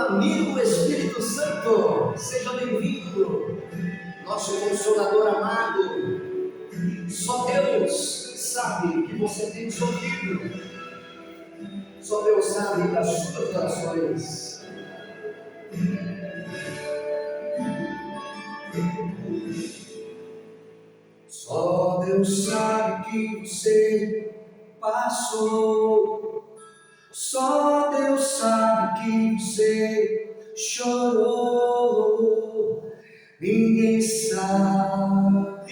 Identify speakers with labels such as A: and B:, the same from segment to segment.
A: amigo Espírito Santo, seja bem-vindo, nosso Consolador amado. Só Deus sabe que você tem sofrido, só Deus sabe das suas orações. Só Deus sabe que você passou, só Deus sabe que você chorou, ninguém sabe,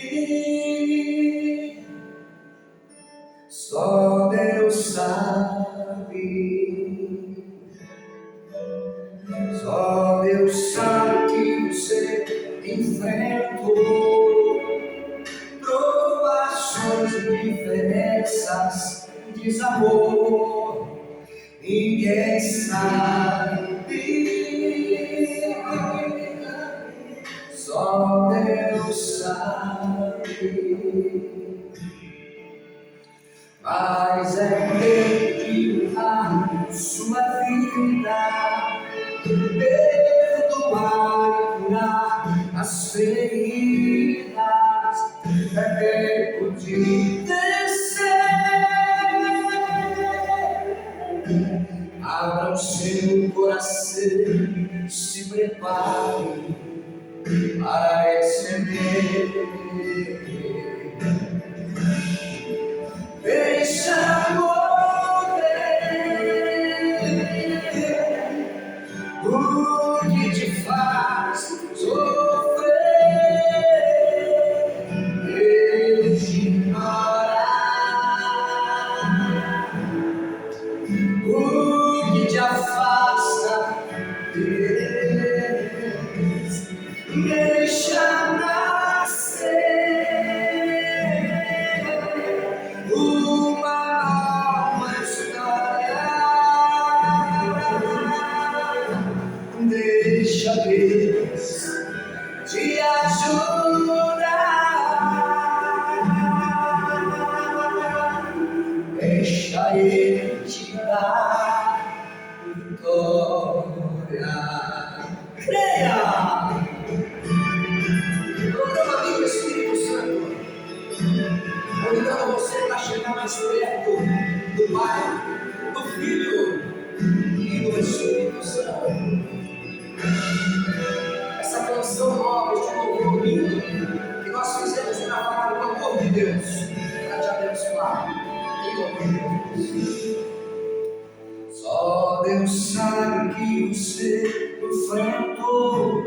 A: só Deus sabe, só Deus sabe que você enfrentou provações, diferenças, desamor, ninguém sabe, só Deus sabe. Mas é Ele que a sua vida perdoar e curar as feridas. É tempo de descer. Abra o seu coração, se prepare para receber. Deixa morrer o que te faz sofrer. Deixe orar o que te afasta Deus. Deixa Deixa Deus te ajudar, deixa Ele te dar vitória. Creia! Meu amigo Espírito Santo, convidando você para chegar mais perto do Pai, do Filho e do Espírito Santo. Essa canção nova, este louvor lindo que nós fizemos para falar do amor de Deus, para te abençoar, em nome de Deus. Só Deus sabe que você enfrentou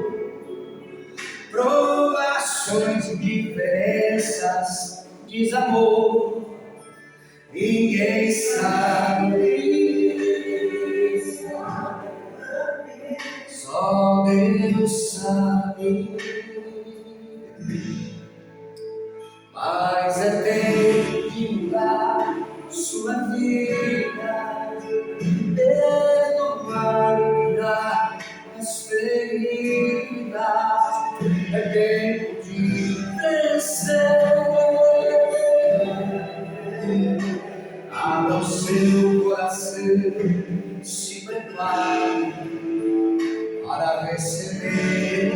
A: provações, diferenças, desamor, ninguém sabe. Só Deus sabe, mas é tempo de mudar sua vida, perdoar e curar as feridas. É tempo de vencer. Abra o seu coração, se prepare para receber.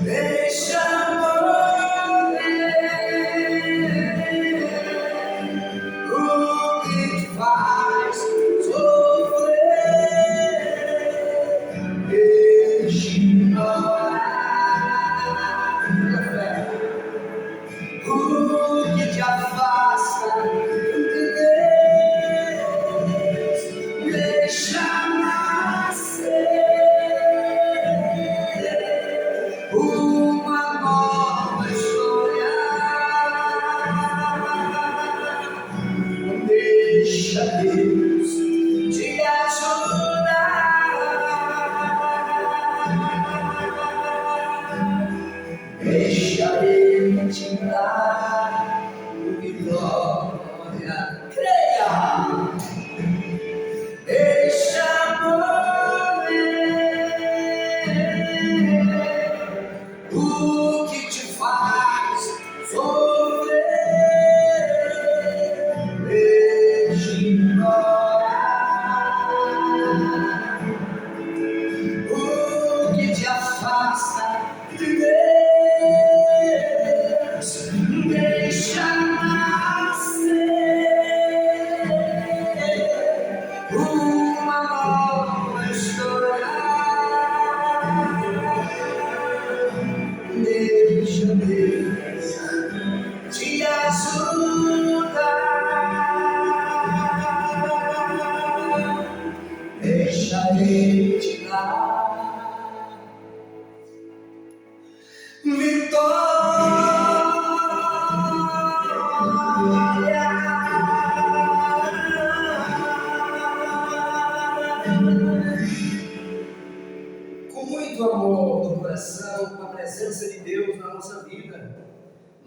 A: Deixa morrer o que te faz sofrer. Deixe orar o que te afasta de Deus. Deixa nascer uma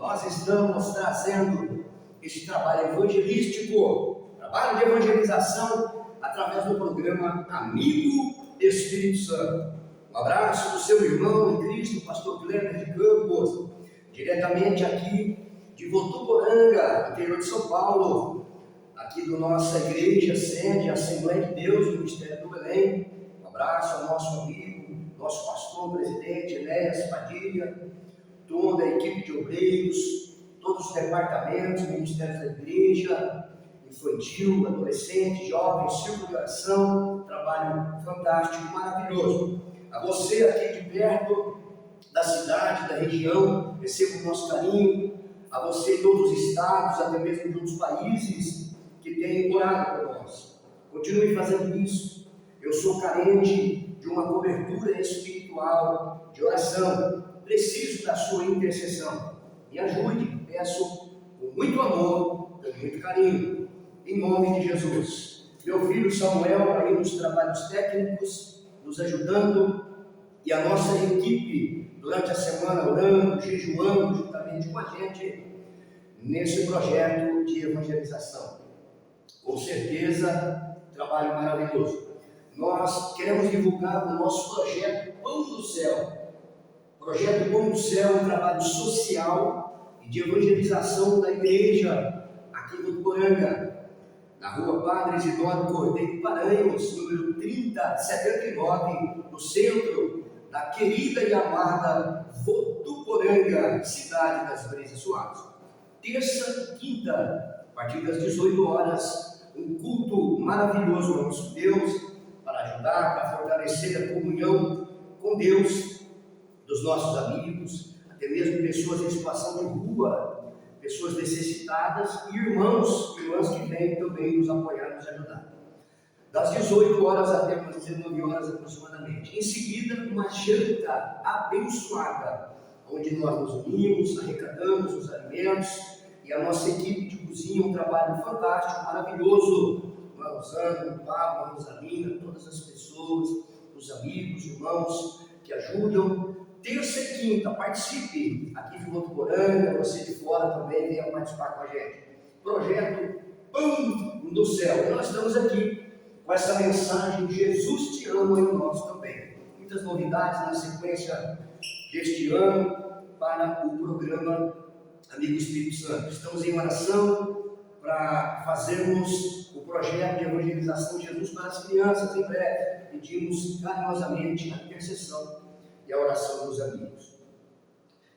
A: nós estamos trazendo este trabalho evangelístico, trabalho de evangelização, através do programa Amigo Espírito Santo. Um abraço do seu irmão em Cristo, pastor Kleber de Campos, diretamente aqui de Votuporanga, interior de São Paulo, aqui da nossa igreja, sede, Assembleia de Deus, do Ministério do Belém. Um abraço ao nosso amigo, nosso pastor, presidente, Enéas Padilha, toda a equipe de obreiros, todos os departamentos, ministérios da igreja, infantil, adolescente, jovem, círculo de oração, trabalho fantástico, maravilhoso. A você aqui de perto da cidade, da região, receba o nosso carinho. A você de outros estados, até mesmo de outros países que têm orado por nós. Continue fazendo isso. Eu sou carente de uma cobertura espiritual, de oração. Preciso da sua intercessão. Me ajude, peço com muito amor, com muito carinho, em nome de Jesus. Meu filho Samuel, aí nos trabalhos técnicos, nos ajudando, e a nossa equipe, durante a semana, orando, jejuando, juntamente com a gente, nesse projeto de evangelização. Com certeza, trabalho maravilhoso. Nós queremos divulgar o nosso projeto Pão do Céu. Projeto Pão do Céu é um trabalho social e de evangelização da igreja aqui no Votuporanga, na rua Padre Isidoro Cordeiro Paranhos, número 3079, no centro da querida e amada Votuporanga, cidade das Brisas Suaves. Terça e quinta, a partir das 18 horas, um culto maravilhoso ao nosso Deus, para ajudar, para fortalecer a comunhão com Deus, dos nossos amigos, até mesmo pessoas em situação de rua, pessoas necessitadas e irmãs que vêm também nos apoiar, nos ajudar. Das 18 horas até as 19 horas aproximadamente. Em seguida, uma janta abençoada, onde nós nos unimos, arrecadamos os alimentos, e a nossa equipe de cozinha, um trabalho fantástico, maravilhoso. A Rosana, o Pablo, a Rosalina, todas as pessoas, os amigos, irmãos que ajudam. Terça e quinta, participe aqui de Votuporanga, você de fora também venha participar com a gente. Projeto Pão do Céu. E nós estamos aqui com essa mensagem: Jesus te ama e nós também. Muitas novidades na sequência deste ano para o programa Amigo Espírito Santo. Estamos em oração para fazermos o projeto de evangelização de Jesus para as crianças. Em breve, pedimos carinhosamente a intercessão e a oração dos amigos.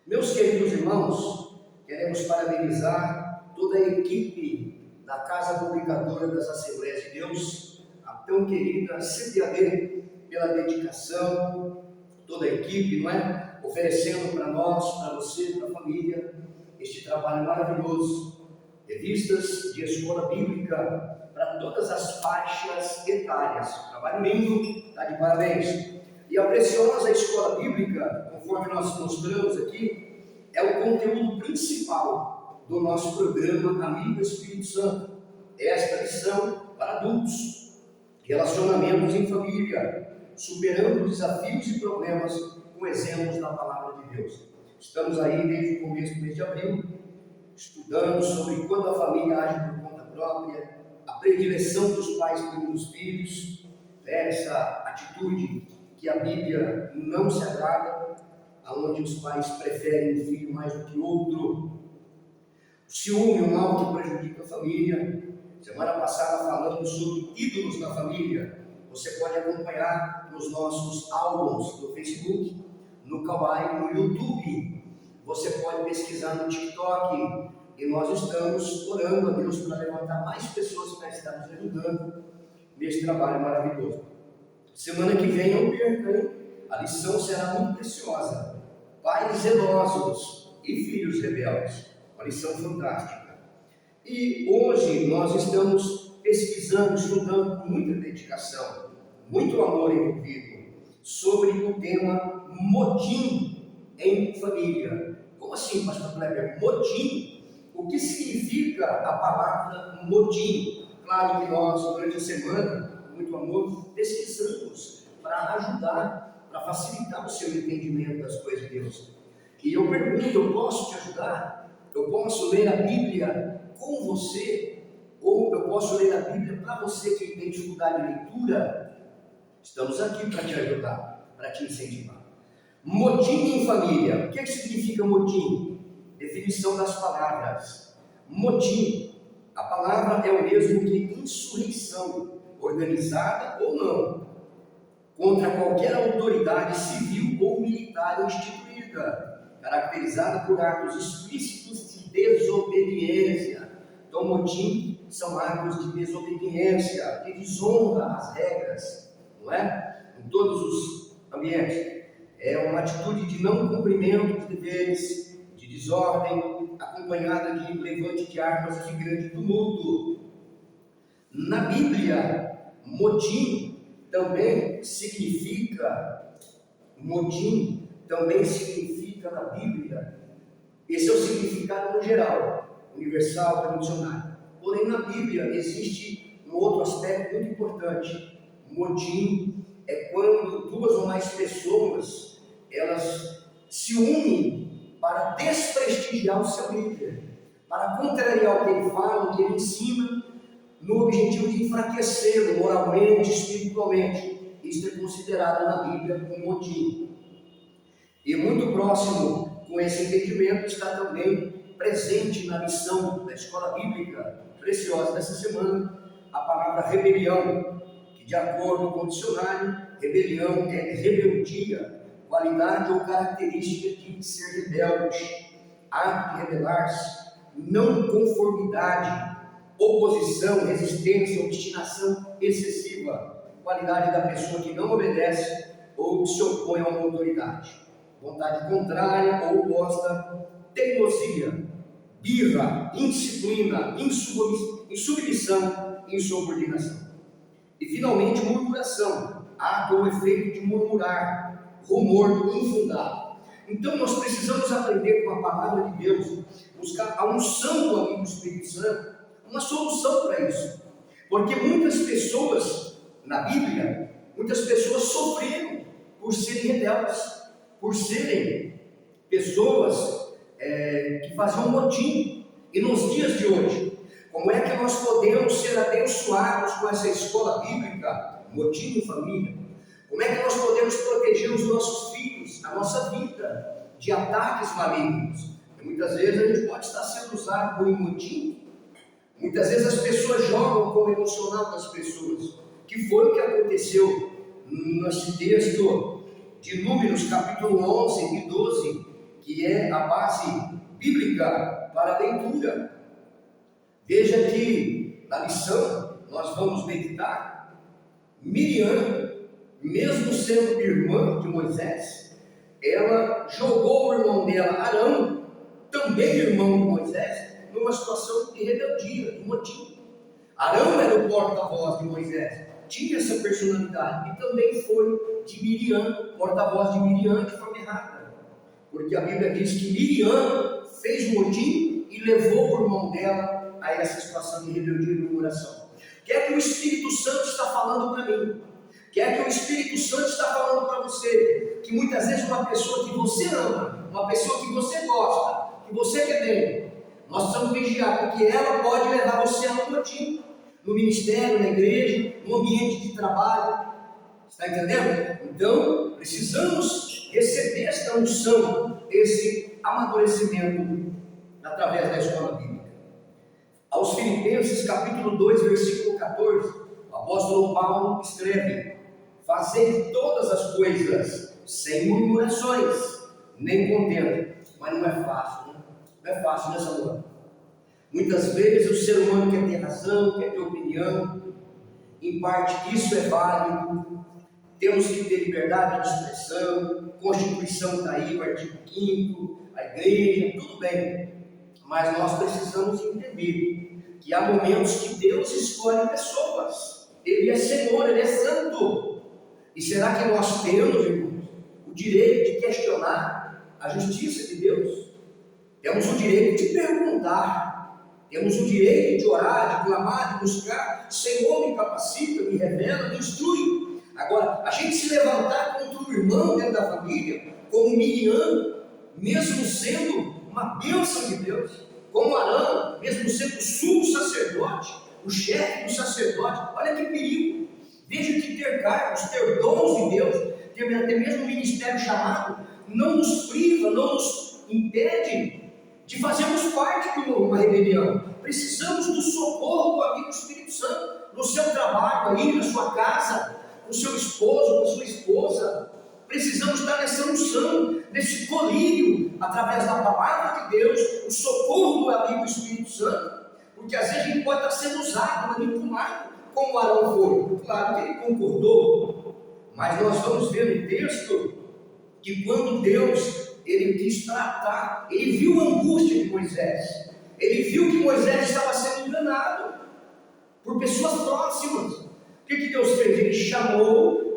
A: Meus queridos irmãos, queremos parabenizar toda a equipe da Casa Publicadora das Assembleias de Deus, a tão querida CPAD, pela dedicação, toda a equipe, não é? Oferecendo para nós, para você, para a família, este trabalho maravilhoso. Revistas de escola bíblica para todas as faixas etárias. Trabalho lindo, está de parabéns. E a preciosa escola bíblica, conforme nós mostramos aqui, é o conteúdo principal do nosso programa Amigo Espírito Santo. Esta lição para adultos, relacionamentos em família, superando desafios e problemas com exemplos da palavra de Deus. Estamos aí desde o começo do mês de abril, estudando sobre quando a família age por conta própria, a predileção dos pais pelos filhos, essa atitude que a Bíblia não se agrada, aonde os pais preferem um filho mais do que outro. O ciúme é um mal que prejudica a família. Semana passada falamos sobre ídolos na família. Você pode acompanhar nos nossos álbuns no Facebook, no Kawaii, no YouTube. Você pode pesquisar no TikTok. E nós estamos orando a Deus para levantar mais pessoas para estar nos ajudando nesse trabalho maravilhoso. Semana que vem não perca, hein? A lição será muito preciosa. Pais zelosos e filhos rebeldes. Uma lição fantástica. E hoje nós estamos pesquisando, estudando com muita dedicação, muito amor envolvido, sobre o tema motim em família. Como assim, pastor Kleber? Motim? O que significa a palavra motim? Claro que nós, durante a semana, com muito amor, pesquisamos para ajudar, para facilitar o seu entendimento das coisas de Deus. E eu pergunto: eu posso te ajudar? Eu posso ler a Bíblia com você, ou eu posso ler a Bíblia para você que tem dificuldade de leitura. Estamos aqui para te ajudar, para te incentivar. Motim em família. O que significa motim? Definição das palavras. Motim. A palavra é o mesmo que insurreição, organizada ou não, contra qualquer autoridade civil ou militar instituída, caracterizada por atos explícitos de desobediência. Então, motim são atos de desobediência, de desonra às regras, não é? Em todos os ambientes. É uma atitude de não cumprimento de deveres, de desordem, acompanhada de levante de armas e de grande tumulto. Na Bíblia, motim também significa na Bíblia, esse é o significado no geral, universal, pelo dicionário. Porém, na Bíblia existe um outro aspecto muito importante. Motim é quando duas ou mais pessoas, elas se unem para desprestigiar o seu líder, para contrariar o que ele fala, o que ele ensina, no objetivo de enfraquecê-lo moralmente, espiritualmente. Isso é considerado na Bíblia um motim. E muito próximo com esse entendimento está também presente na lição da escola bíblica preciosa dessa semana, a palavra rebelião, que de acordo com o dicionário, rebelião é rebeldia, qualidade ou característica de ser rebelde, ato de rebelar-se, não conformidade, oposição, resistência, obstinação excessiva, qualidade da pessoa que não obedece ou que se opõe a uma autoridade, vontade contrária ou oposta, teimosia, birra, indisciplina, insubmissão, insubordinação. E finalmente, murmuração, ato ou efeito de murmurar, rumor infundado. Então nós precisamos aprender com a palavra de Deus, buscar a unção do amigo Espírito Santo, uma solução para isso. Porque muitas pessoas, na Bíblia, muitas pessoas sofreram por serem rebeldes, por serem pessoas que faziam motim. E nos dias de hoje, como é que nós podemos ser abençoados com essa escola bíblica, motim em família? Como é que nós podemos proteger os nossos filhos, a nossa vida, de ataques malignos? E muitas vezes a gente pode estar sendo usado por um motim. Muitas vezes as pessoas jogam com o emocional das pessoas, que foi o que aconteceu nesse texto de Números, capítulo 11 e 12, que é a base bíblica para a leitura. Veja que na lição nós vamos meditar, Miriam, mesmo sendo irmã de Moisés, ela jogou o irmão dela, Arão, também irmão de Moisés, numa situação de rebeldia, de motim. Arão era o porta-voz de Moisés, tinha essa personalidade, e também foi de Miriam, porta-voz de Miriam, de forma errada, porque a Bíblia diz que Miriam fez motim e levou o irmão dela a essa situação de rebeldia e murmuração. O que é que o Espírito Santo está falando para mim? O que é que o Espírito Santo está falando para você? Que muitas vezes uma pessoa que você ama, uma pessoa que você gosta, que você quer bem, nós precisamos vigiar, porque ela pode levar você a um motim, no ministério, na igreja, no ambiente de trabalho. Está entendendo? Então, precisamos receber esta unção, esse amadurecimento através da escola bíblica. Aos Filipenses, capítulo 2, versículo 14, o apóstolo Paulo escreve: fazei todas as coisas sem murmurações, nem contenda. Mas não é fácil, né? Não é fácil nessa hora. Muitas vezes o ser humano quer ter razão, quer ter opinião. Em parte isso é válido. Temos que ter liberdade de expressão. Constituição está aí, o artigo 5º, a igreja, tudo bem. Mas nós precisamos entender que há momentos que Deus escolhe pessoas. Ele é Senhor, Ele é Santo. E será que nós temos, irmãos, o direito de questionar a justiça de Deus? Temos o direito de perguntar. Temos o direito de orar, de clamar, de buscar. Senhor, me capacita, me revela, me instrui. Agora, a gente se levantar contra o irmão dentro da família, como Miriam, mesmo sendo uma bênção de Deus. Como Arão, mesmo sendo o sumo sacerdote, o chefe do sacerdote, olha que perigo. Veja que ter cargos, ter dons de Deus, ter até mesmo um ministério chamado, não nos priva, não nos impede de fazermos parte de uma rebelião. Precisamos do socorro do amigo Espírito Santo, no seu trabalho, aí na sua casa, com o seu esposo, com a sua esposa. Precisamos estar nessa unção, nesse colírio, através da palavra de Deus, o socorro do amigo Espírito Santo, porque às vezes a gente pode estar sendo usado, manipulado, como Arão foi. Claro que ele concordou, mas nós vamos ver no texto que quando Deus ele quis tratar, ele viu a angústia de Moisés, ele viu que Moisés estava sendo enganado por pessoas próximas. O que Deus fez?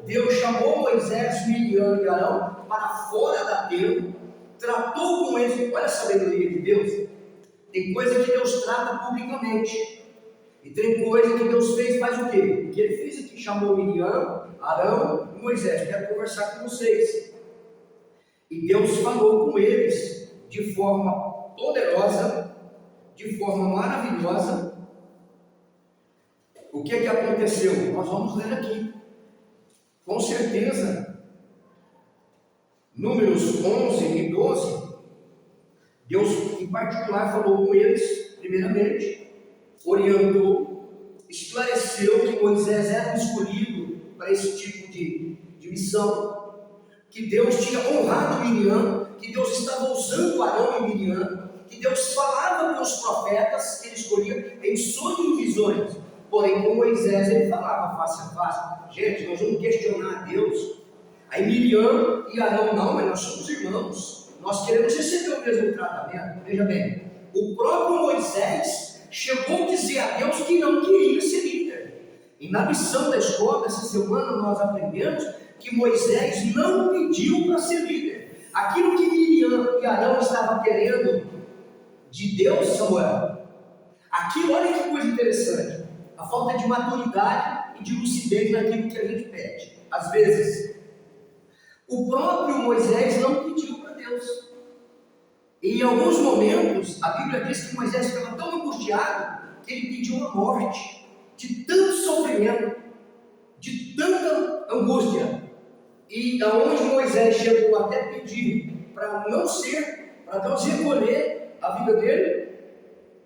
A: Deus chamou Moisés, Miriam e Arão para fora da tenda, tratou com eles. Olha a sabedoria de Deus. Tem coisa que Deus trata publicamente, e tem coisa que Deus faz o quê? O que ele fez aqui, chamou Miriam, Arão e Moisés. Quero conversar com vocês. E Deus falou com eles de forma poderosa, de forma maravilhosa. O que aconteceu? Nós vamos ler aqui. Com certeza, Números 11 e 12, Deus em particular falou com eles, primeiramente, orientou, esclareceu que Moisés era escolhido para esse tipo de missão, que Deus tinha honrado Miriam, que Deus estava usando Arão e Miriam, que Deus falava com os profetas que ele escolhia em sonhos e visões. Porém, com Moisés ele falava face a face. Gente, nós vamos questionar a Deus. Aí Miriam e Arão, não, mas nós somos irmãos, nós queremos receber o mesmo tratamento. Veja bem, o próprio Moisés chegou a dizer a Deus que não queria ser líder. E na lição da escola, essa semana, nós aprendemos que Moisés não pediu para ser líder. Aquilo que Miriam e Arão estavam querendo de Deus, Samuel, aquilo, olha que coisa interessante, a falta de maturidade e de lucidez naquilo que a gente pede. Às vezes, o próprio Moisés não pediu para Deus. E em alguns momentos, a Bíblia diz que Moisés ficava tão angustiado que ele pediu a morte, de tanto sofrimento, de tanta angústia. E aonde Moisés chegou até pedir para não ser, para Deus recolher a vida dele,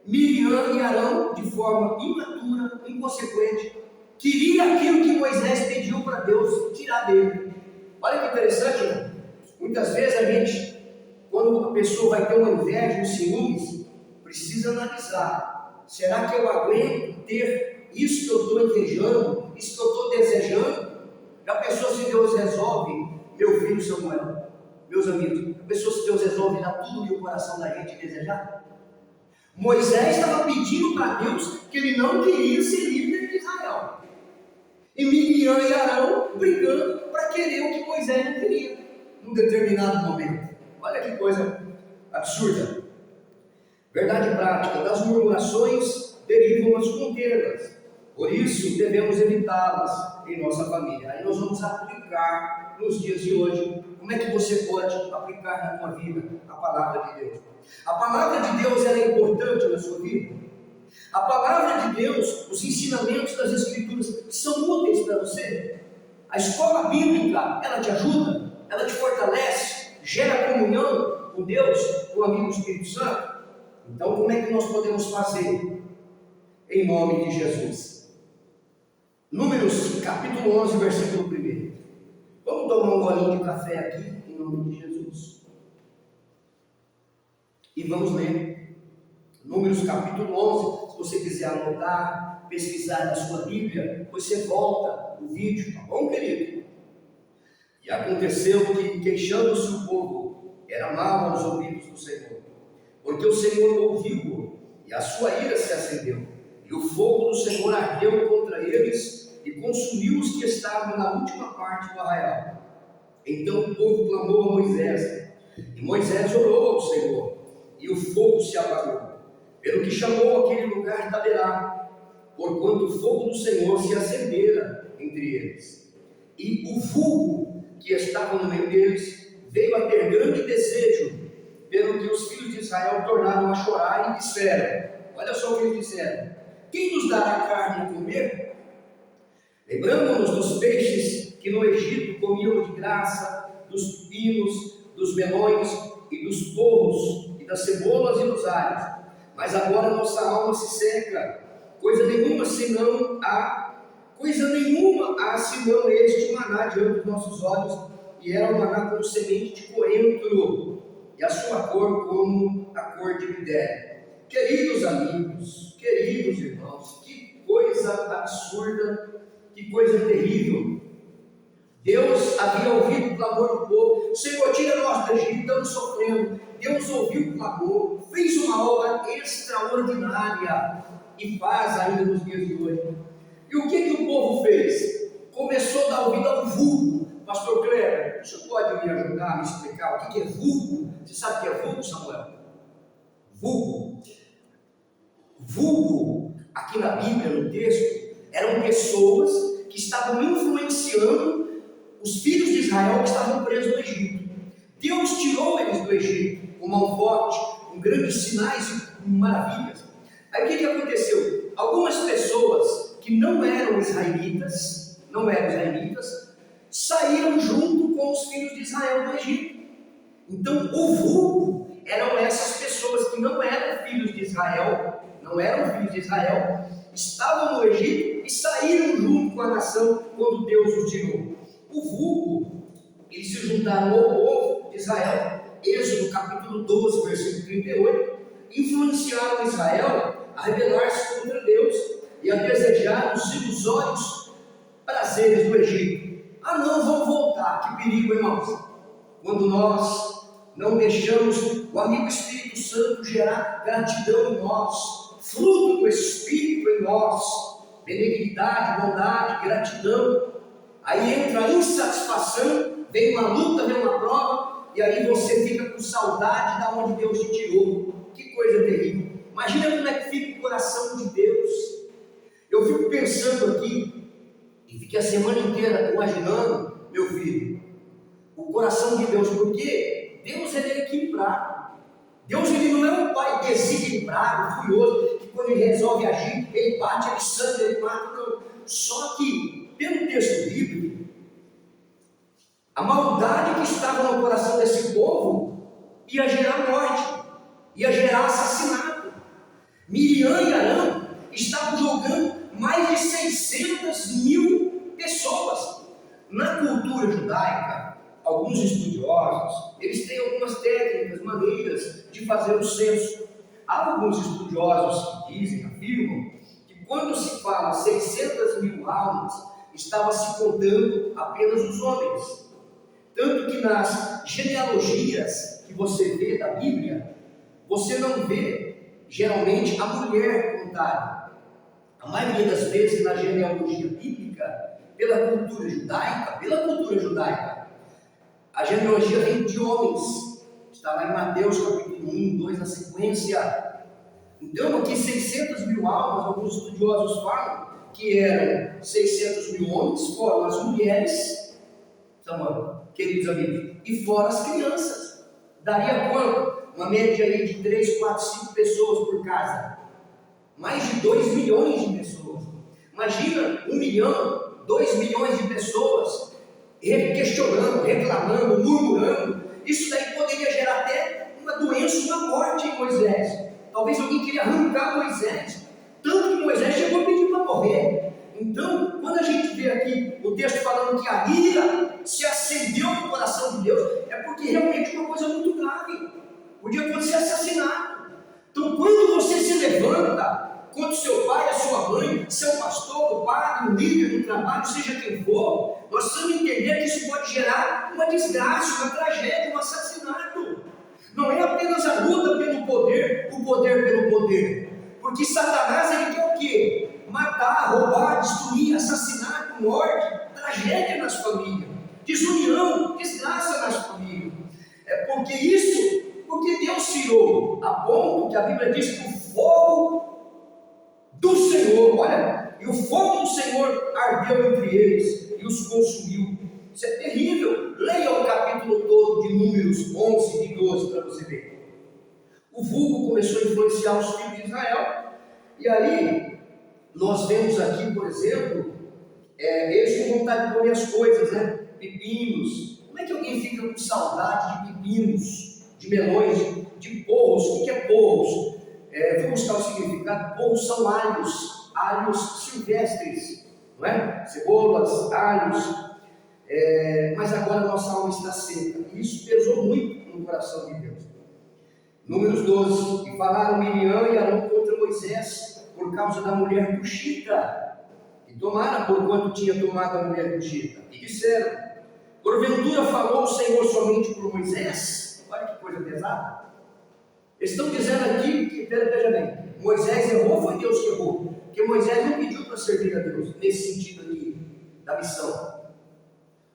A: Miriam e Arão, de forma imatura, inconsequente, queria aquilo que Moisés pediu para Deus tirar dele. Olha que interessante, né? Muitas vezes a gente, quando a pessoa vai ter uma inveja, um ciúmes, precisa analisar: será que eu aguento ter isso que eu estou invejando, isso que eu estou desejando? Já pensou se Deus resolve, meu filho Samuel, meus amigos, já pensou se Deus resolve dar tudo que o coração da gente desejar? Moisés estava pedindo para Deus que ele não queria ser líder de Israel. E Miriam e Arão brigando para querer o que Moisés não queria, num determinado momento. Olha que coisa absurda. Verdade prática: das murmurações derivam as contendas. Por isso devemos evitá-las em nossa família. Aí nós vamos aplicar nos dias de hoje. Como é que você pode aplicar na sua vida a palavra de Deus? A palavra de Deus ela é importante na sua vida? A palavra de Deus, os ensinamentos das Escrituras são úteis para você? A escola bíblica, ela te ajuda? Ela te fortalece? Gera comunhão com Deus, com o amigo Espírito Santo? Então como é que nós podemos fazer? Em nome de Jesus. Números capítulo 11, versículo 1. Vamos tomar um golinho de café aqui, em nome de Jesus. E vamos ler Números capítulo 11. Se você quiser anotar, pesquisar na sua Bíblia, você volta o vídeo, tá bom, querido? E aconteceu que, queixando-se o povo, era mal aos ouvidos do Senhor, porque o Senhor ouviu, e a sua ira se acendeu, e o fogo do Senhor ardeu contra eles, e consumiu os que estavam na última parte do arraial. Então o povo clamou a Moisés, e Moisés orou ao Senhor, e o fogo se apagou, pelo que chamou aquele lugar Taberá, porquanto o fogo do Senhor se acendera entre eles. E o vulgo que estava no meio deles veio a ter grande desejo pelo que os filhos de Israel tornaram a chorar e disseram. Olha só o que eles disseram: quem nos dará carne a comer? Lembramos-nos dos peixes que no Egito comíamos de graça, dos pepinos, dos melões e dos porros, e das cebolas e dos alhos. Mas agora nossa alma se seca, coisa nenhuma há senão este maná diante dos nossos olhos, e era um maná como semente de coentro, e a sua cor como a cor de bidé. Queridos amigos, queridos irmãos, que coisa absurda, que coisa terrível. Deus havia ouvido o clamor do povo: Senhor, tira nós do Egito, estamos sofrendo. Deus ouviu o clamor, fez uma obra extraordinária e faz ainda nos dias de hoje. E o que o povo fez? Começou a dar ouvido ao vulgo. Pastor Kleber, o senhor pode me ajudar a me explicar o que é vulgo? Você sabe o que é vulgo, Samuel? Vulgo. Vulgo, aqui na Bíblia, no texto, eram pessoas que estavam influenciando os filhos de Israel que estavam presos no Egito. Deus tirou eles do Egito com mão forte, com grandes sinais e maravilhas. Aí o que aconteceu? Algumas pessoas que não eram israelitas, saíram junto com os filhos de Israel do Egito. Então o vulgo eram essas pessoas que não eram filhos de Israel, estavam no Egito e saíram junto com a nação quando Deus os tirou. O vulgo, eles se juntaram ao povo de Israel, Êxodo capítulo 12, versículo 38, influenciaram Israel a rebelar-se contra Deus e a desejar os ilusórios prazeres do Egito. Ah não, vamos voltar, que perigo, irmãos, quando nós não deixamos o amigo Espírito Santo gerar gratidão em nós, fruto do Espírito em nós, benignidade, bondade, gratidão. Aí entra a insatisfação, vem uma luta, vem uma prova, e aí você fica com saudade da onde Deus te tirou. Que coisa terrível. Imagina como é que fica o coração de Deus. Eu fico pensando aqui, e fiquei a semana inteira imaginando, meu filho, o coração de Deus, porque Deus ele é equilibrado. Deus ele não é um pai desequilibrado, furioso, que quando ele resolve agir, ele bate, ele sangra, ele mata, não. Só que, pelo texto bíblico, a maldade que estava no coração desse povo ia gerar morte, ia gerar assassinato. Miriam e Arão estavam jogando mais de 600 mil pessoas. Na cultura judaica, alguns estudiosos, eles têm algumas técnicas, maneiras de fazer o censo. Há alguns estudiosos que dizem, afirmam, que quando se fala 600 mil almas, estava se contando apenas os homens. Tanto que nas genealogias que você vê da Bíblia, você não vê geralmente a mulher contada. A maioria das vezes na genealogia bíblica, pela cultura judaica, a genealogia vem de homens. Está lá em Mateus capítulo 1, 2 na sequência. Então aqui 600 mil almas, alguns estudiosos falam que eram 600 mil homens, fora as mulheres, queridos amigos, e fora as crianças. Daria quanto? Uma média aí de 3, 4, 5 pessoas por casa. Mais de 2 milhões de pessoas. Imagina 1 milhão, 2 milhões de pessoas questionando, reclamando, murmurando. Isso daí poderia gerar até uma doença, uma morte em Moisés. Talvez alguém queria arrancar Moisés. Tanto que Moisés chegou a pedir para morrer. Então, quando a gente vê aqui o texto falando que a ira se acendeu no coração de Deus, é porque realmente é uma coisa muito grave. Podia acontecer assassinato. Então, quando você se levanta contra o seu pai, a sua mãe, seu pastor, o padre, o líder do trabalho, seja quem for, nós precisamos entender que isso pode gerar uma desgraça, uma tragédia, um assassinato. Não é apenas a luta pelo poder, o poder pelo poder. Porque Satanás ele quer o quê? Matar, roubar, destruir, assassinato, morte, tragédia nas famílias, desunião, desgraça nas famílias. É porque Deus tirou a ponto que a Bíblia diz que o fogo do Senhor, olha, e o fogo do Senhor ardeu entre eles e os consumiu. Isso é terrível. Leia o capítulo todo de Números 11 e 12 para você ver. o vulgo começou a influenciar os filhos de Israel. E aí, nós vemos aqui, por exemplo, eles com vontade de comer as coisas, né? Pepinos. Como é que alguém fica com saudade de pepinos, de melões, de porros? O que é porros? Vou buscar o significado. Porros são alhos silvestres, não é? Cebolas, alhos. Mas agora a nossa alma está seca. E isso pesou muito no coração de Deus. Números 12. E falaram Miriam e Arão contra Moisés por causa da mulher cuxita, e tomaram por quanto tinha tomado a mulher cuxita. E disseram: porventura falou o Senhor somente por Moisés? Olha que coisa pesada. Eles estão dizendo aqui que, veja bem, Moisés errou, foi Deus que errou. Porque Moisés não pediu para servir a Deus, nesse sentido aqui, da missão.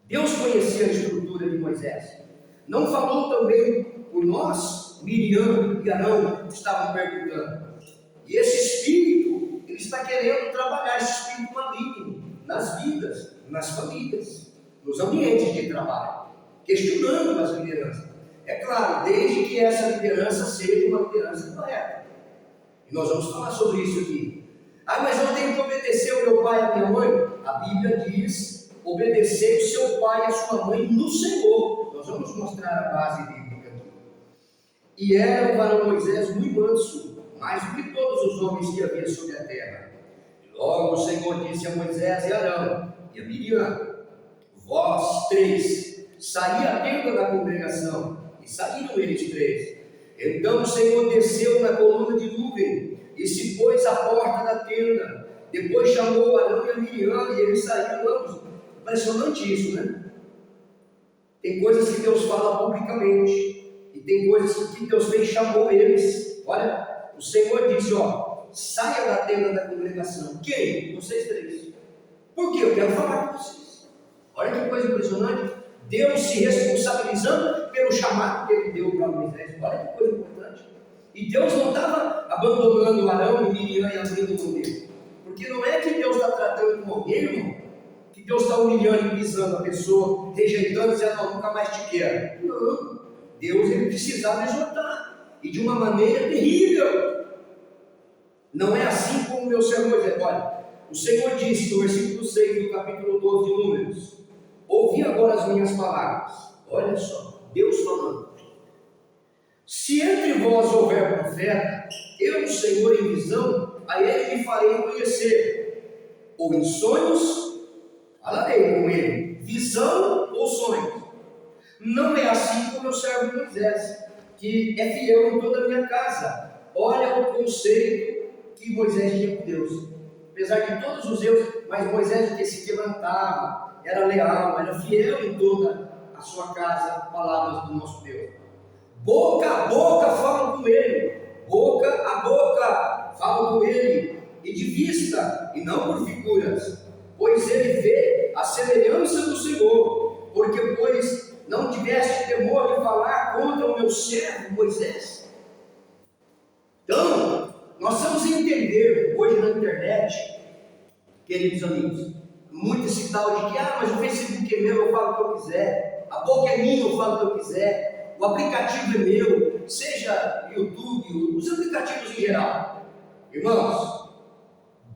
A: Deus conhecia a estrutura de Moisés. Não falou também por nós? Miriam e Arão estavam perguntando. E esse espírito, ele está querendo trabalhar, esse espírito maligno, nas vidas, nas famílias, nos ambientes de trabalho, questionando as lideranças. É claro, desde que essa liderança seja uma liderança correta. E nós vamos falar sobre isso aqui. Mas eu tenho que obedecer o meu pai e a minha mãe? A Bíblia diz: obedecer o seu pai e a sua mãe no Senhor. Nós vamos mostrar a base bíblica aqui. E era o varão Moisés muito manso, mais do que todos os homens que havia sobre a terra. E logo o Senhor disse a Moisés e Arão e a Miriam: vós três, saí à tenda da congregação. E saíram eles três. Então o Senhor desceu na coluna de nuvem e se pôs à porta da tenda. Depois chamou Arão e a Miriam e eles saíram ambos. Impressionante isso, né? Tem coisas que Deus fala publicamente e tem coisas que Deus fez, chamou eles. Olha, o Senhor disse: saia da tenda da congregação. Quem? Vocês três. Por quê? Eu quero falar com vocês. Olha que coisa impressionante. Deus se responsabilizando pelo chamado que ele deu para Moisés. Olha que coisa importante. E Deus não estava abandonando Arão e Miriam e abrindo mão dele. Porque não é que Deus está tratando com alguém, irmão, que Deus está humilhando e pisando a pessoa, rejeitando, dizendo: não, nunca mais te quero. Não. Deus, ele precisava exortar. E de uma maneira terrível. Não é assim como o meu sermão diz. Olha, o Senhor disse no versículo 6 do capítulo 12 de Números: ouvi agora as minhas palavras. Olha só, Deus falando: se entre vós houver profeta, eu, o Senhor, em visão, a ele me farei conhecer, ou em sonhos, falarei com ele, visão ou sonhos. Não é assim com o meu servo Moisés, que é fiel em toda a minha casa. Olha o conceito que Moisés tinha com Deus. Apesar de todos os erros, mas Moisés que se quebrantava, era leal, era fiel em toda a sua casa, palavras do nosso Deus. Boca a boca falam com ele, boca a boca falam com ele, e de vista, e não por figuras, pois ele vê a semelhança do Senhor, porque pois não tiveste temor de falar contra o meu servo Moisés. Então, nós vamos entender hoje na internet, queridos amigos, muito esse tal de que, mas o Facebook é meu, eu falo o que eu quiser, a boca é minha, eu falo o que eu quiser, o aplicativo é meu, seja YouTube, os aplicativos em geral. Irmãos,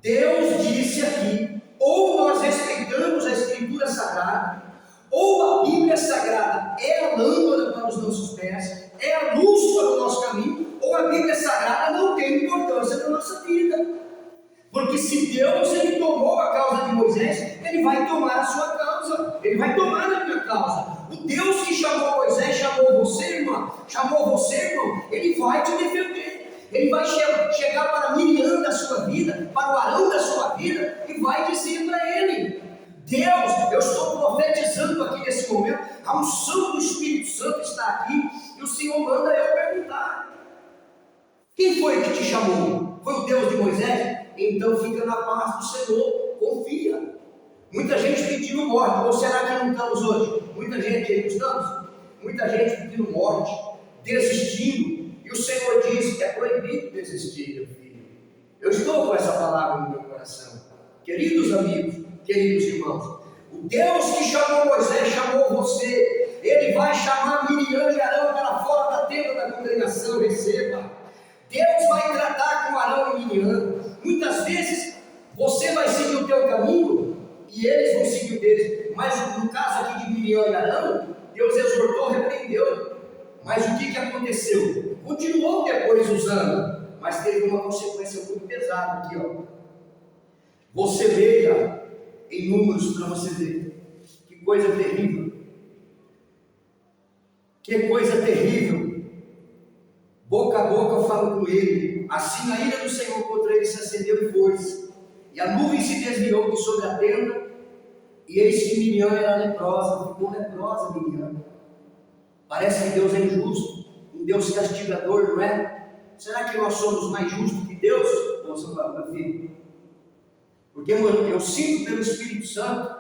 A: Deus disse aqui: ou nós respeitamos a Escritura Sagrada, ou a Bíblia Sagrada é a lâmpada para os nossos pés, é a luz para o nosso caminho, ou a Bíblia Sagrada não tem importância na nossa vida. Porque se Deus ele tomou a causa de Moisés, ele vai tomar a sua causa, ele vai tomar a minha causa. O Deus que chamou Moisés, chamou você, irmão, ele vai te defender. Ele vai chegar para Miriam da sua vida, para o Arão da sua vida, e vai dizer para ele: Deus, eu estou profetizando aqui nesse momento, a unção do Espírito Santo está aqui, e o Senhor manda eu perguntar: quem foi que te chamou? Foi o Deus de Moisés? Então fica na paz do Senhor, confia. Muita gente pedindo morte, ou será que não estamos hoje? Muita gente aí, não estamos? Muita gente pedindo morte, desistindo, e o Senhor diz: é proibido desistir, meu filho. Eu estou com essa palavra no meu coração. Queridos amigos, queridos irmãos, o Deus que chamou Moisés, chamou você. Ele vai chamar Miriam e Arão para fora da tenda da congregação. Receba. Deus vai tratar com Arão e Miriam. Muitas vezes você vai seguir o teu caminho e eles vão seguir o deles. Mas no caso aqui de Miriam e Arão, Deus exortou, repreendeu. Mas o que aconteceu? Continuou depois usando, mas teve uma consequência muito pesada aqui, ó. Você leia em Números para você ver. Que coisa terrível. Que coisa terrível. Boca a boca eu falo com ele. Assim a ira do Senhor contra ele se acendeu em força. E a nuvem se desviou de sobre a tenda. E eis que Miriam era leprosa. Ficou leprosa Miriam. Parece que Deus é injusto. Um Deus castigador, não é? Será que nós somos mais justos que Deus? Ouça, meu filho. Porque eu sinto pelo Espírito Santo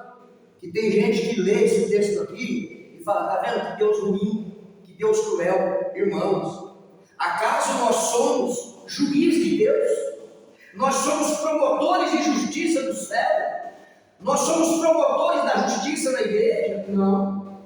A: que tem gente que lê esse texto aqui e fala, está vendo que Deus ruim, que Deus cruel. Irmãos, acaso nós somos juiz de Deus? Nós somos promotores de justiça do céu? Nós somos promotores da justiça na igreja? Não.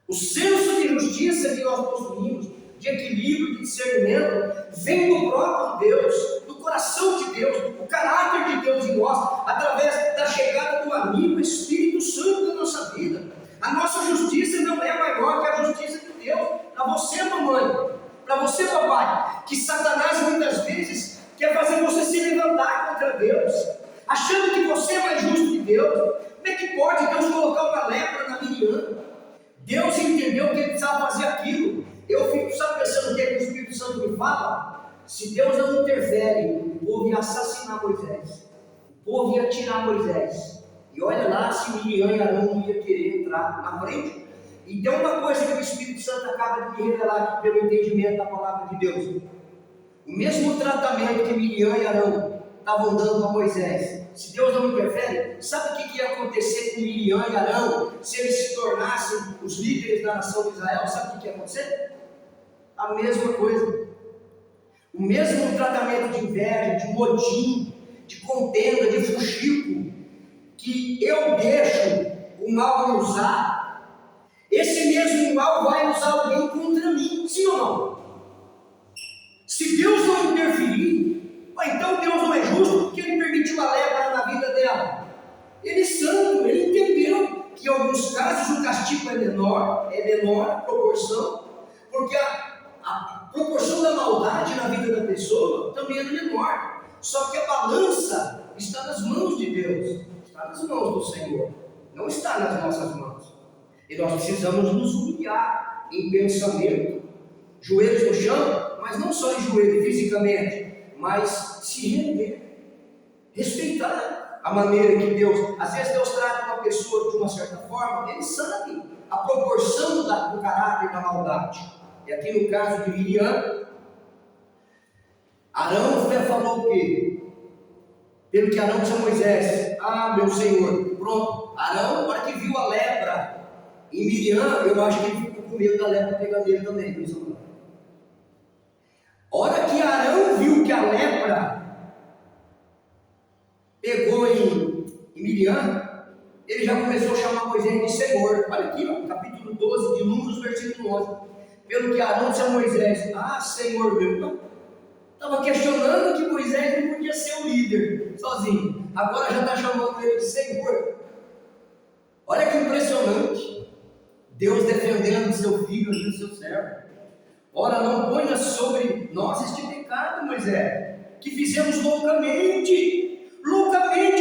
A: O senso de justiça que nós possuímos, de equilíbrio, de discernimento, vem do próprio Deus, do coração de Deus, o caráter de Deus em nós, através da chegada do amigo Espírito Santo na nossa vida. A nossa justiça não é maior que a justiça de Deus. Para você, mamãe, para você, papai, que Satanás muitas vezes quer fazer você se levantar contra Deus, achando que você é mais justo que Deus. Como é que pode Deus colocar uma lepra na Miriam? Deus entendeu que ele precisava fazer aquilo. Eu fico, sabe, pensando o que o Espírito Santo me fala? Se Deus não interfere, o povo ia assassinar Moisés, o povo ia tirar Moisés, e olha lá se Miriam e Arão não iam querer entrar na frente. Então uma coisa que o Espírito Santo acaba de me revelar aqui pelo entendimento da palavra de Deus, o mesmo tratamento que Miriam e Arão estavam dando a Moisés, se Deus não interfere, sabe o que ia acontecer com Miriam e Arão, se eles se tornassem os líderes da nação de Israel? Sabe o que ia acontecer? A mesma coisa, o mesmo tratamento de inveja, de motim, de contenda, de fuxico, que eu deixo o mal me usar, esse mesmo mal vai usar alguém contra mim, sim ou não? Se Deus não interferir, então Deus não é justo porque Ele permitiu a lepra na vida dela. Ele é santo, Ele entendeu que em alguns casos o castigo é menor a proporção, porque a proporção da maldade na vida da pessoa também é menor. Só que a balança está nas mãos de Deus, está nas mãos do Senhor, não está nas nossas mãos. E nós precisamos nos humilhar em pensamento, joelhos no chão, mas não só em joelho fisicamente, mas se render, respeitar a maneira que Deus, às vezes Deus trata uma pessoa de uma certa forma, Ele sabe a proporção do caráter da maldade. E aqui no caso de Miriam, Arão falou o quê? Pelo que Arão disse a Moisés, meu Senhor, pronto, Arão, na hora que viu a lepra em Miriam, eu acho que ele ficou com medo da lepra pegar nele também. A hora que Arão viu que a lepra pegou em Miriam, ele já começou a chamar Moisés de Senhor. Olha aqui, ó, capítulo 12 de Números, versículo 11. Pelo que Arão disse a Moisés, Senhor meu, estava questionando que Moisés não podia ser o líder sozinho, agora já está chamando ele de Senhor. Olha que impressionante, Deus defendendo o seu filho e o seu servo. Ora, não ponha sobre nós este pecado, Moisés, que fizemos loucamente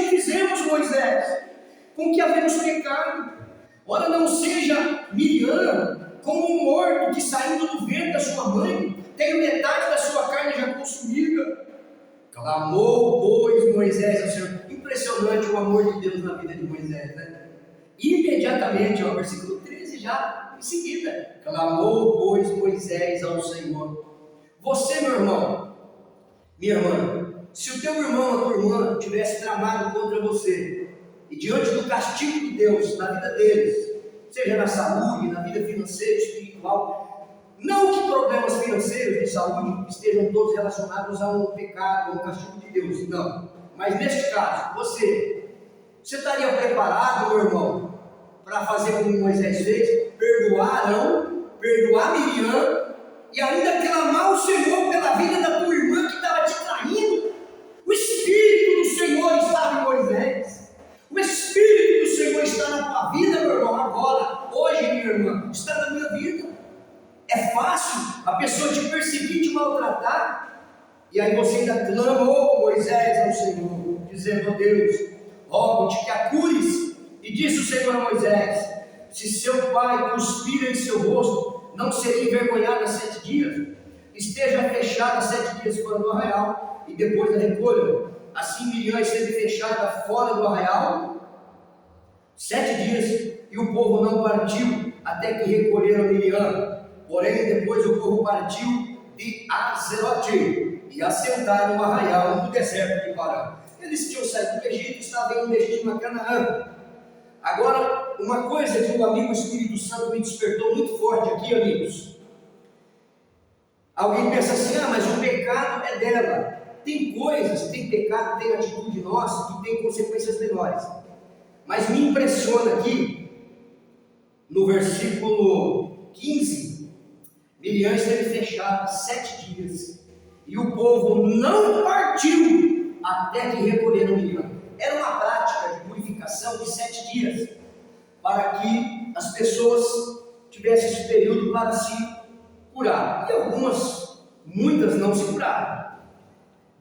A: fizemos, Moisés, com que havemos pecado. Ora, não seja Miriam como um morto que saindo do ventre da sua mãe, tem metade da sua carne já consumida. Clamou, pois, Moisés ao Senhor. Impressionante o amor de Deus na vida de Moisés, né? Imediatamente, versículo 13 já, em seguida, clamou, pois, Moisés ao Senhor. Você, meu irmão, minha irmã, se o teu irmão ou a tua irmã tivesse tramado contra você, e diante do castigo de Deus na vida deles, seja na saúde, na vida financeira, espiritual, não que problemas financeiros de saúde estejam todos relacionados a um pecado, a um castigo de Deus, não. Mas neste caso, você estaria preparado, meu irmão, para fazer como Moisés fez, perdoar Miriam e ainda clamar ao Senhor pela vida da tua irmã que estava te traindo. O Espírito do Senhor estava em Moisés. O Espírito do Senhor está na tua vida, meu irmão, agora, hoje, minha irmã, está na minha vida. É fácil a pessoa te perseguir, te maltratar, e aí você ainda clama, oh Moisés, ao Senhor, dizendo, oh Deus, rogo-te que a cures. E disse o Senhor a Moisés: se seu pai cuspir em seu rosto, não seria envergonhado há 7 dias? Esteja fechada 7 dias fora do arraial, e depois da recolha. Assim Miriam esteve fechada fora do arraial 7 dias, e o povo não partiu até que recolheram Miriam. Porém, depois o povo partiu de Azerote e assentaram no arraial no deserto de Parã. Eles tinham saído do Egito, estavam investindo na Canaã. Agora, uma coisa que o amigo Espírito Santo me despertou muito forte aqui, amigos. Alguém pensa assim, mas o pecado é dela. Tem coisas, tem pecado, tem atitude nossa que tem consequências menores. Mas me impressiona aqui, no versículo 15, Miriam esteve fechada 7 dias, e o povo não partiu até que recolheram Miriam. Era uma prática de purificação de 7 dias, para que as pessoas tivessem esse período para se curar. E muitas não se curaram.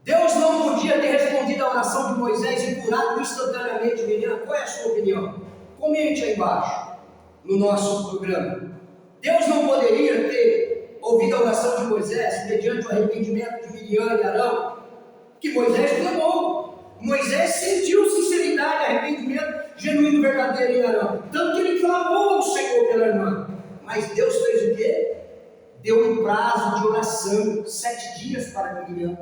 A: Deus não podia ter respondido à oração de Moisés e curado instantaneamente Miriam. Qual é a sua opinião? Comente aí embaixo, no nosso programa. Deus não poderia ter ouvido a oração de Moisés mediante o arrependimento de Miriam e Arão, que Moisés clamou. Moisés sentiu sinceridade, arrependimento genuíno, verdadeiro em Arão, tanto que ele clamou ao Senhor pela irmã. Mas Deus fez o quê? Deu um prazo de oração, 7 dias para Miriam.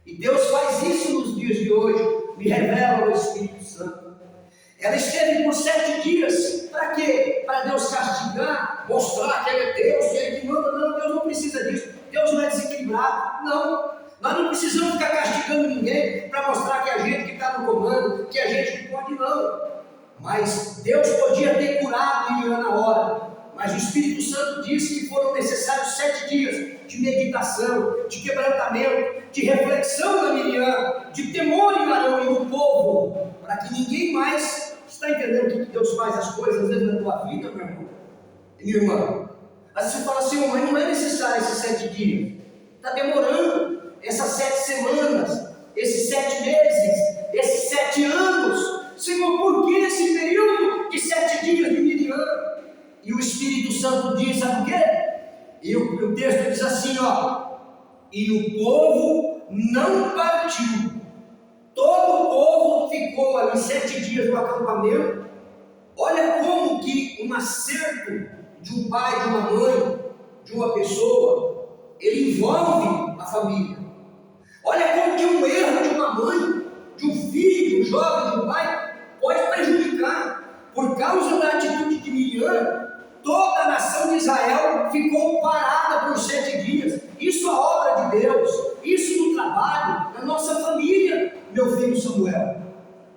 A: E Deus faz isso nos dias de hoje, me revela o Espírito Santo. Ela esteve por 7 dias, para quê? Para Deus castigar, mostrar que Ele é Deus, que Ele que manda. Não, Deus não precisa disso. Deus não é desequilibrado, não. Nós não precisamos ficar castigando ninguém para mostrar que a gente que está no comando, que a gente que pode, não. Mas Deus podia ter curado Miriam na hora. Mas o Espírito Santo disse que foram necessários 7 dias de meditação, de quebrantamento, de reflexão na Miriam, de temor em Arão e no povo, para que ninguém mais está entendendo o que Deus faz as coisas às vezes na tua vida, meu irmão e minha irmã. Às vezes você fala assim, mas não é necessário esses 7 dias, está demorando essas 7 semanas, esses 7 meses, esses 7 anos. Senhor, por que esse período de 7 dias de Miriam? E o Espírito Santo diz, sabe o quê? E o texto diz assim, e o povo não partiu. Todo o povo ficou ali 7 dias no acampamento. Olha como que um acerto de um pai, de uma mãe, de uma pessoa, ele envolve a família. Olha como que um erro de uma mãe, de um filho, de um jovem, de um pai, pode prejudicar. Por causa da atitude de Miriam, toda a nação de Israel ficou parada por 7 dias. Isso é a obra de Deus, isso no trabalho, na nossa família, meu filho Samuel.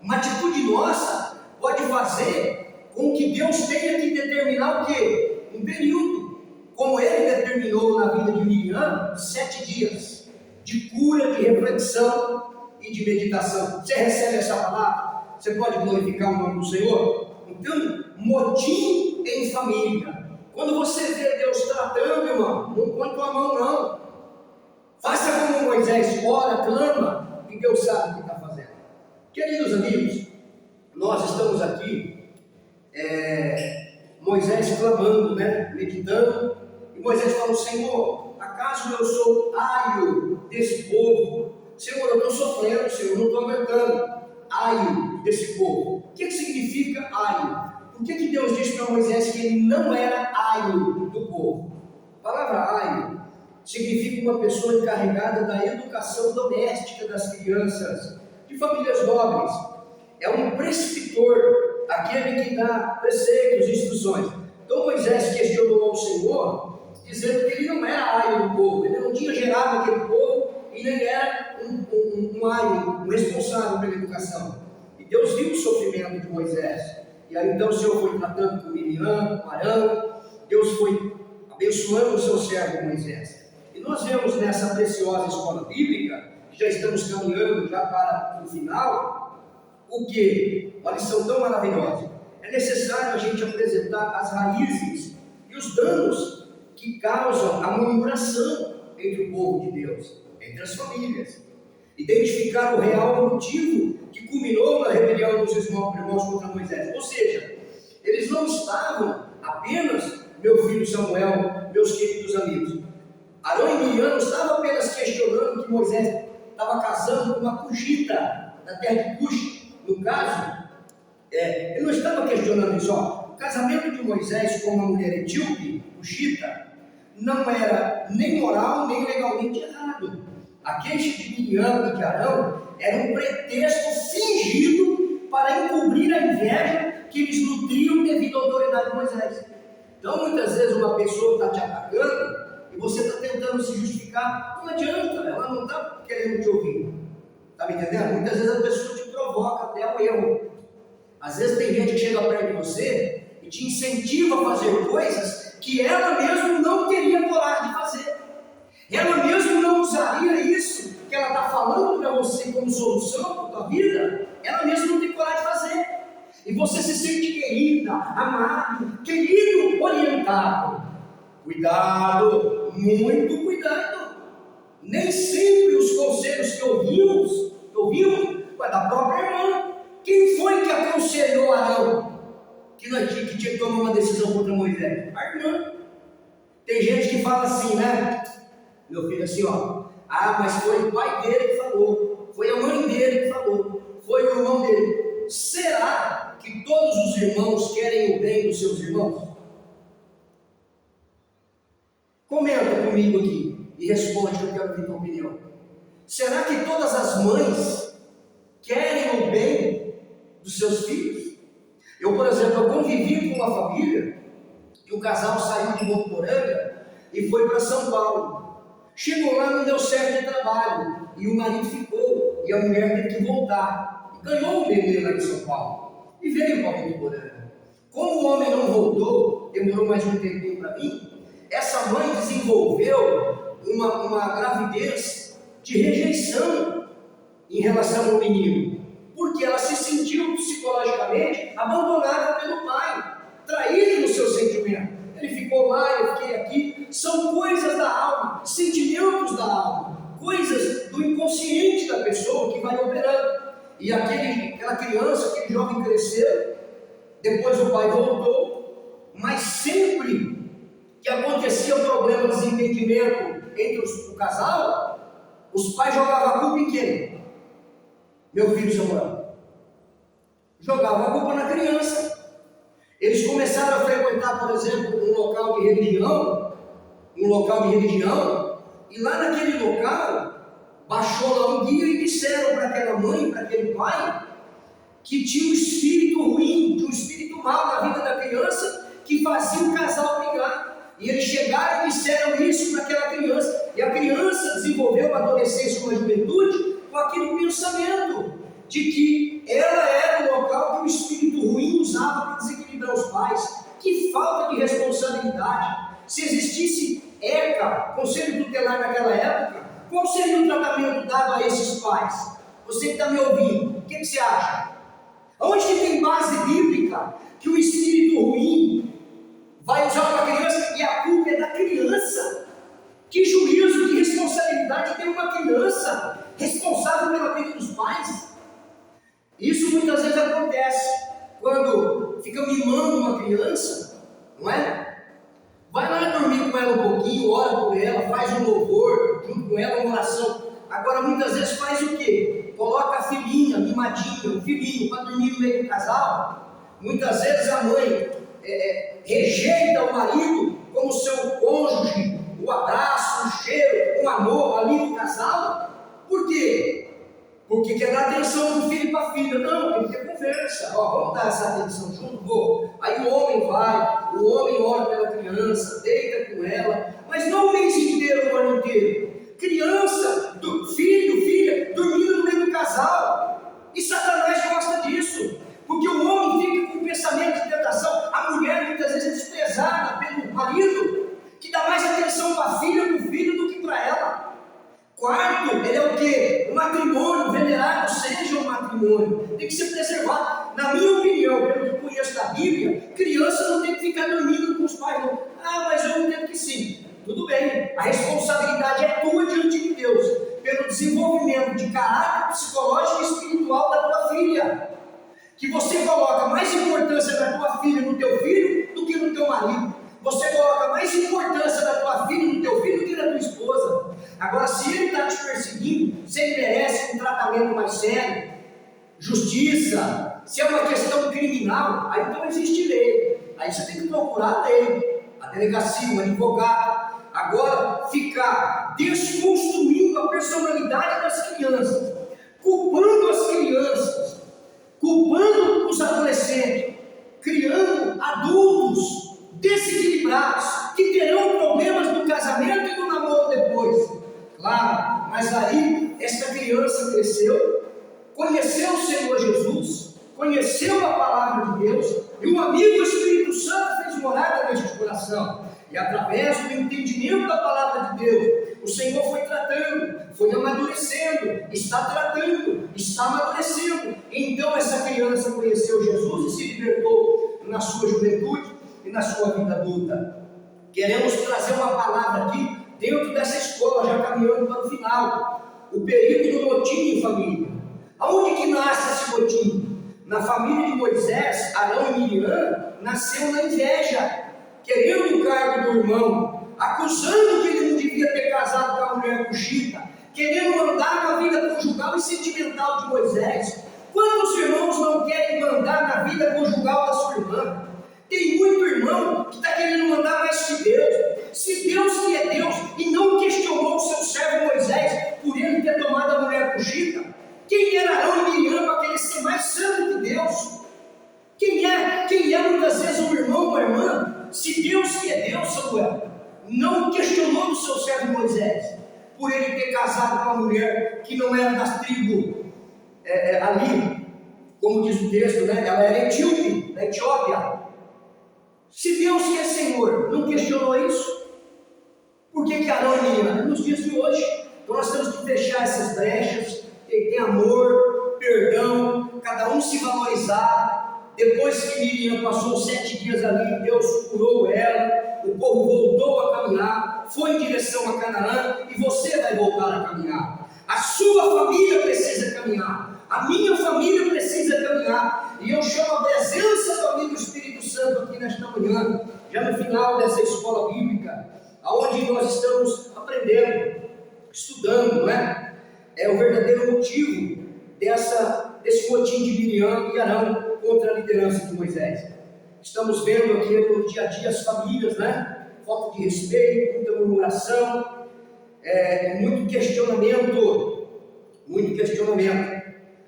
A: Uma atitude nossa pode fazer com que Deus tenha que determinar o quê? Um período, como Ele determinou na vida de Miriam, 7 dias de cura, de reflexão e de meditação. Você recebe essa palavra? Você pode glorificar o nome do Senhor? Então, motim em família. Quando você vê Deus tratando, irmão, não põe tua mão não. Faça como Moisés, ora, clama, e Deus sabe o que está fazendo. Queridos amigos, nós estamos aqui, Moisés clamando, meditando, e Moisés falou, Senhor, acaso eu sou aio desse povo? Senhor, eu estou sofrendo, Senhor, não estou aguentando. Aio desse povo. O que significa aio? Por que Deus disse para Moisés que ele não era aio do povo? A palavra aio significa uma pessoa encarregada da educação doméstica das crianças de famílias nobres. É um prescritor, aquele que dá preceitos, instruções. Então Moisés questionou ao Senhor, dizendo que ele não era aio do povo, ele não tinha gerado aquele povo e nem era um aio, um responsável pela educação. E Deus viu o sofrimento de Moisés. E aí então o Senhor foi tratando com Miriam, com Arão. Deus foi abençoando o seu servo Moisés. E nós vemos nessa preciosa escola bíblica, que já estamos caminhando já para o final, o que? Uma lição tão maravilhosa. É necessário a gente apresentar as raízes e os danos que causam a murmuração entre o povo de Deus, entre as famílias. Identificar o real motivo que culminou na rebelião dos irmãos contra Moisés. Ou seja, eles não estavam apenas, meu filho Samuel, meus queridos amigos, Arão e Miriam não estavam apenas questionando que Moisés estava casando com uma cugita da terra de Cush. No caso, ele não estava questionando isso. O casamento de Moisés com uma mulher etíope, cugita, não era nem moral nem legalmente errado. A queixa de Miriam e de Arão era um pretexto fingido para encobrir a inveja que eles nutriam devido à autoridade de Moisés. Então, muitas vezes, uma pessoa está te atacando e você está tentando se justificar, não adianta, ela não está querendo te ouvir. Está me entendendo? Muitas vezes a pessoa te provoca até o erro. Às vezes tem gente que chega perto de você e te incentiva a fazer coisas que ela mesma não teria coragem de fazer. Ela mesma não usaria isso que ela está falando para você como solução para a tua vida, ela mesma não tem coragem de fazer. E você se sente querida, amado, querido, orientado. Cuidado, muito cuidado. Nem sempre os conselhos que ouvimos vai da própria irmã. Quem foi que aconselhou Arão que tinha que tomar uma decisão contra Moisés? A irmã. Tem gente que fala assim, né? Meu filho, assim, mas foi o pai dele que falou, foi a mãe dele que falou, foi o irmão dele. Será que todos os irmãos querem o bem dos seus irmãos? Comenta comigo aqui e responde, que eu quero ouvir a tua opinião. Será que todas as mães querem o bem dos seus filhos? Eu, por exemplo, eu convivi com uma família e o casal saiu de Votuporanga e foi para São Paulo. Chegou lá, não deu certo de trabalho e o marido ficou e a mulher teve que voltar e ganhou um bebê lá em São Paulo e veio para Votuporanga. Como o homem não voltou, demorou mais um tempinho para mim. Essa mãe desenvolveu uma gravidez de rejeição em relação ao menino, porque ela se sentiu psicologicamente abandonada pelo pai, traída no seu sentimento. Ele ficou lá, eu fiquei aqui. São coisas da alma, sentimentos da alma, coisas do inconsciente da pessoa que vai operando. E aquela criança, aquele jovem cresceu, depois o pai voltou, mas sempre que acontecia problema de desentendimento entre o casal, os pais jogavam a culpa em quem? Meu filho Samuel. Jogavam a culpa na criança. Eles começaram a frequentar, por exemplo, um local de religião, e lá naquele local, baixou lá um guia e disseram para aquela mãe, para aquele pai, que tinha um espírito ruim, tinha um espírito mau na vida da criança, que fazia o casal brigar. E eles chegaram e disseram isso para aquela criança, e a criança desenvolveu uma adolescência, uma juventude, com aquele pensamento de que ela era o local que o espírito ruim usava para desequilibrar os pais. Que falta de responsabilidade! Se existisse ECA, Conselho Tutelar naquela época, qual seria o tratamento dado a esses pais? Você que está me ouvindo, o que você acha? Onde que tem base bíblica que o espírito ruim vai usar para a criança e a culpa é da criança? Que juízo, que responsabilidade tem uma criança responsável pela vida dos pais? Isso muitas vezes acontece quando fica mimando uma criança, não é? Vai lá dormir com ela um pouquinho, ora por ela, faz um louvor junto com ela, uma oração. Agora muitas vezes faz o quê? Coloca a filhinha, mimadinha, o filhinho para dormir no meio do casal. Muitas vezes a mãe rejeita o marido como seu cônjuge, o abraço, o cheiro, o amor ali no casal. Por quê? Porque quer dar atenção do filho para a filha. Não, tem que ter conversa. Vamos dar essa atenção junto? Vou. Aí o homem vai, o homem ora pela criança, deita com ela, mas não o mês inteiro, o ano inteiro. Criança, filho, filha, dormindo no meio do casal. E Satanás gosta disso, porque o homem fica com o pensamento de tentação. A mulher muitas vezes é desprezada pelo marido, que dá mais atenção para a filha do filho do que para ela. Quarto, ele é o quê? O matrimônio, venerado seja o matrimônio. Tem que ser preservado. Na minha opinião, pelo que eu conheço da Bíblia, criança não tem que ficar dormindo com os pais, não. Ah, mas eu entendo que sim. Tudo bem, a responsabilidade é tua diante de Deus, pelo desenvolvimento de caráter psicológico e espiritual da tua filha. Que você coloca mais importância na tua filha, no teu filho, do que no teu marido. Você coloca mais importância na tua filha, no teu filho, do que na tua esposa. Agora, se ele está te perseguindo, se ele merece um tratamento mais sério, justiça, se é uma questão criminal, aí então existe lei. Aí você tem que procurar a lei, a delegacia, o advogado. Agora, ficar desconstruindo a personalidade das crianças, culpando as crianças, culpando os adolescentes, criando adultos desequilibrados, que terão problemas no casamento e no namoro depois. Claro, mas aí essa criança cresceu, conheceu o Senhor Jesus, conheceu a palavra de Deus, e o amigo Espírito Santo fez morada neste coração. E através do entendimento da palavra de Deus, o Senhor foi tratando, foi amadurecendo, está tratando, está amadurecendo. Então essa criança conheceu Jesus e se libertou na sua juventude e na sua vida adulta. Queremos trazer uma palavra aqui dentro dessa escola, já caminhando para o final. O perigo do motim em família. Aonde que nasce esse motim? Na família de Moisés, Arão e Miriam, nasceu na inveja, querendo o cargo do irmão, acusando que ele não devia ter casado com a mulher cuxita, querendo mandar na vida conjugal e sentimental de Moisés. Quantos irmãos não querem mandar na vida conjugal da sua irmã? Tem muito irmão que está querendo mandar mais que Deus. Se Deus que é Deus e não questionou o seu servo Moisés por ele ter tomado a mulher cuxita, quem era Arão e Miriam para querer ser mais santo que Deus? Quem é muitas vezes um irmão ou uma irmã? Se Deus que é Deus, Samuel, não questionou o seu servo Moisés por ele ter casado com uma mulher que não era das tribos ali, como diz o texto, né? Ela era etíope, da Etiópia. Se Deus que é Senhor não questionou isso, por que Arão e Miriam? Nos dias de hoje, então nós temos que fechar essas brechas, ter amor, perdão, cada um se valorizar. Depois que Miriam passou 7 dias ali, Deus curou ela, o povo voltou a caminhar, foi em direção a Canaã, e você vai voltar a caminhar. A sua família precisa caminhar, a minha família precisa caminhar, e eu chamo a presença do amigo Espírito Santo aqui nesta manhã, já no final dessa escola bíblica, aonde nós estamos aprendendo, estudando, não é? É o verdadeiro motivo desse motim de Miriam e Arão contra a liderança de Moisés. Estamos vendo aqui no dia a dia as famílias, né? Falta de respeito, muita murmuração, muito questionamento.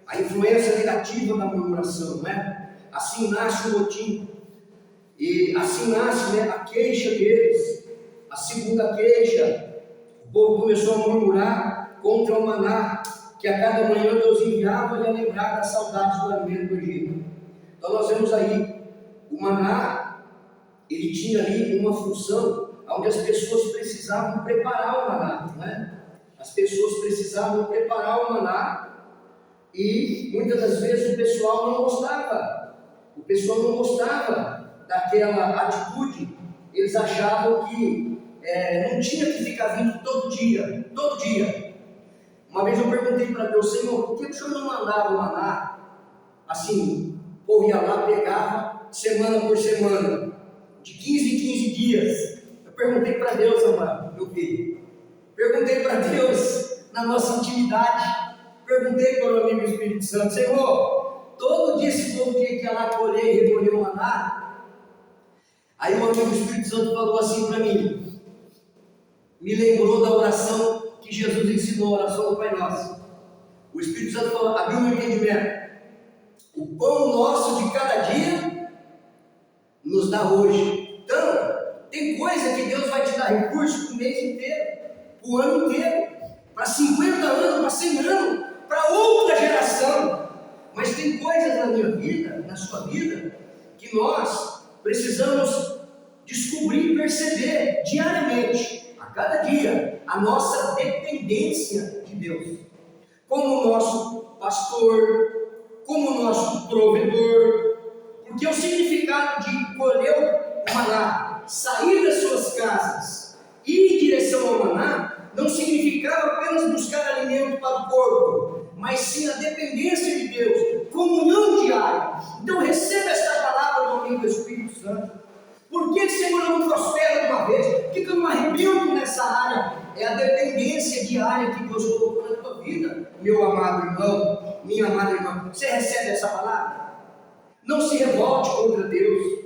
A: A influência negativa da murmuração, né? Assim nasce o motim, e assim nasce, né, a queixa deles. A segunda queixa, o povo começou a murmurar contra o maná, que a cada manhã Deus enviava e a lembrar das saudades do alimento do Egito. Então nós vemos aí, o maná, ele tinha ali uma função, onde as pessoas precisavam preparar o maná, né? As pessoas precisavam preparar o maná, e muitas das vezes o pessoal não gostava daquela atitude. Eles achavam que não tinha que ficar vindo todo dia. Uma vez eu perguntei para Deus: Senhor, por que o Senhor não mandava o maná assim? O povo ia lá, pegava semana por semana, de 15 em 15 dias. Eu perguntei para Deus, amado, meu filho, perguntei para Deus na nossa intimidade, perguntei para o amigo Espírito Santo: Senhor, todo dia esse povo tinha que ir lá colher e recolher o maná? Aí o amigo Espírito Santo falou assim para mim, me lembrou da oração que Jesus ensinou, a oração do Pai Nosso. O Espírito Santo falou, abriu meu entendimento: o pão nosso de cada dia nos dá hoje. Então, tem coisa que Deus vai te dar recurso para o mês inteiro, para o ano inteiro, para 50 anos, para 100 anos, para outra geração. Mas tem coisas na minha vida, na sua vida, que nós precisamos descobrir e perceber diariamente, a cada dia, a nossa dependência de Deus, como o nosso pastor, como o nosso provedor, porque o significado de colher o maná, sair das suas casas e ir em direção ao maná, não significava apenas buscar alimento para o corpo, mas sim a dependência de Deus, comunhão diária. Então receba esta palavra do amigo do Espírito Santo. Por que, Senhor, eu não prospero de uma vez? Por que eu não arrebento nessa área? É a dependência diária que Deus colocou na tua vida, meu amado irmão, minha amada irmã. Você recebe essa palavra? Não se revolte contra Deus.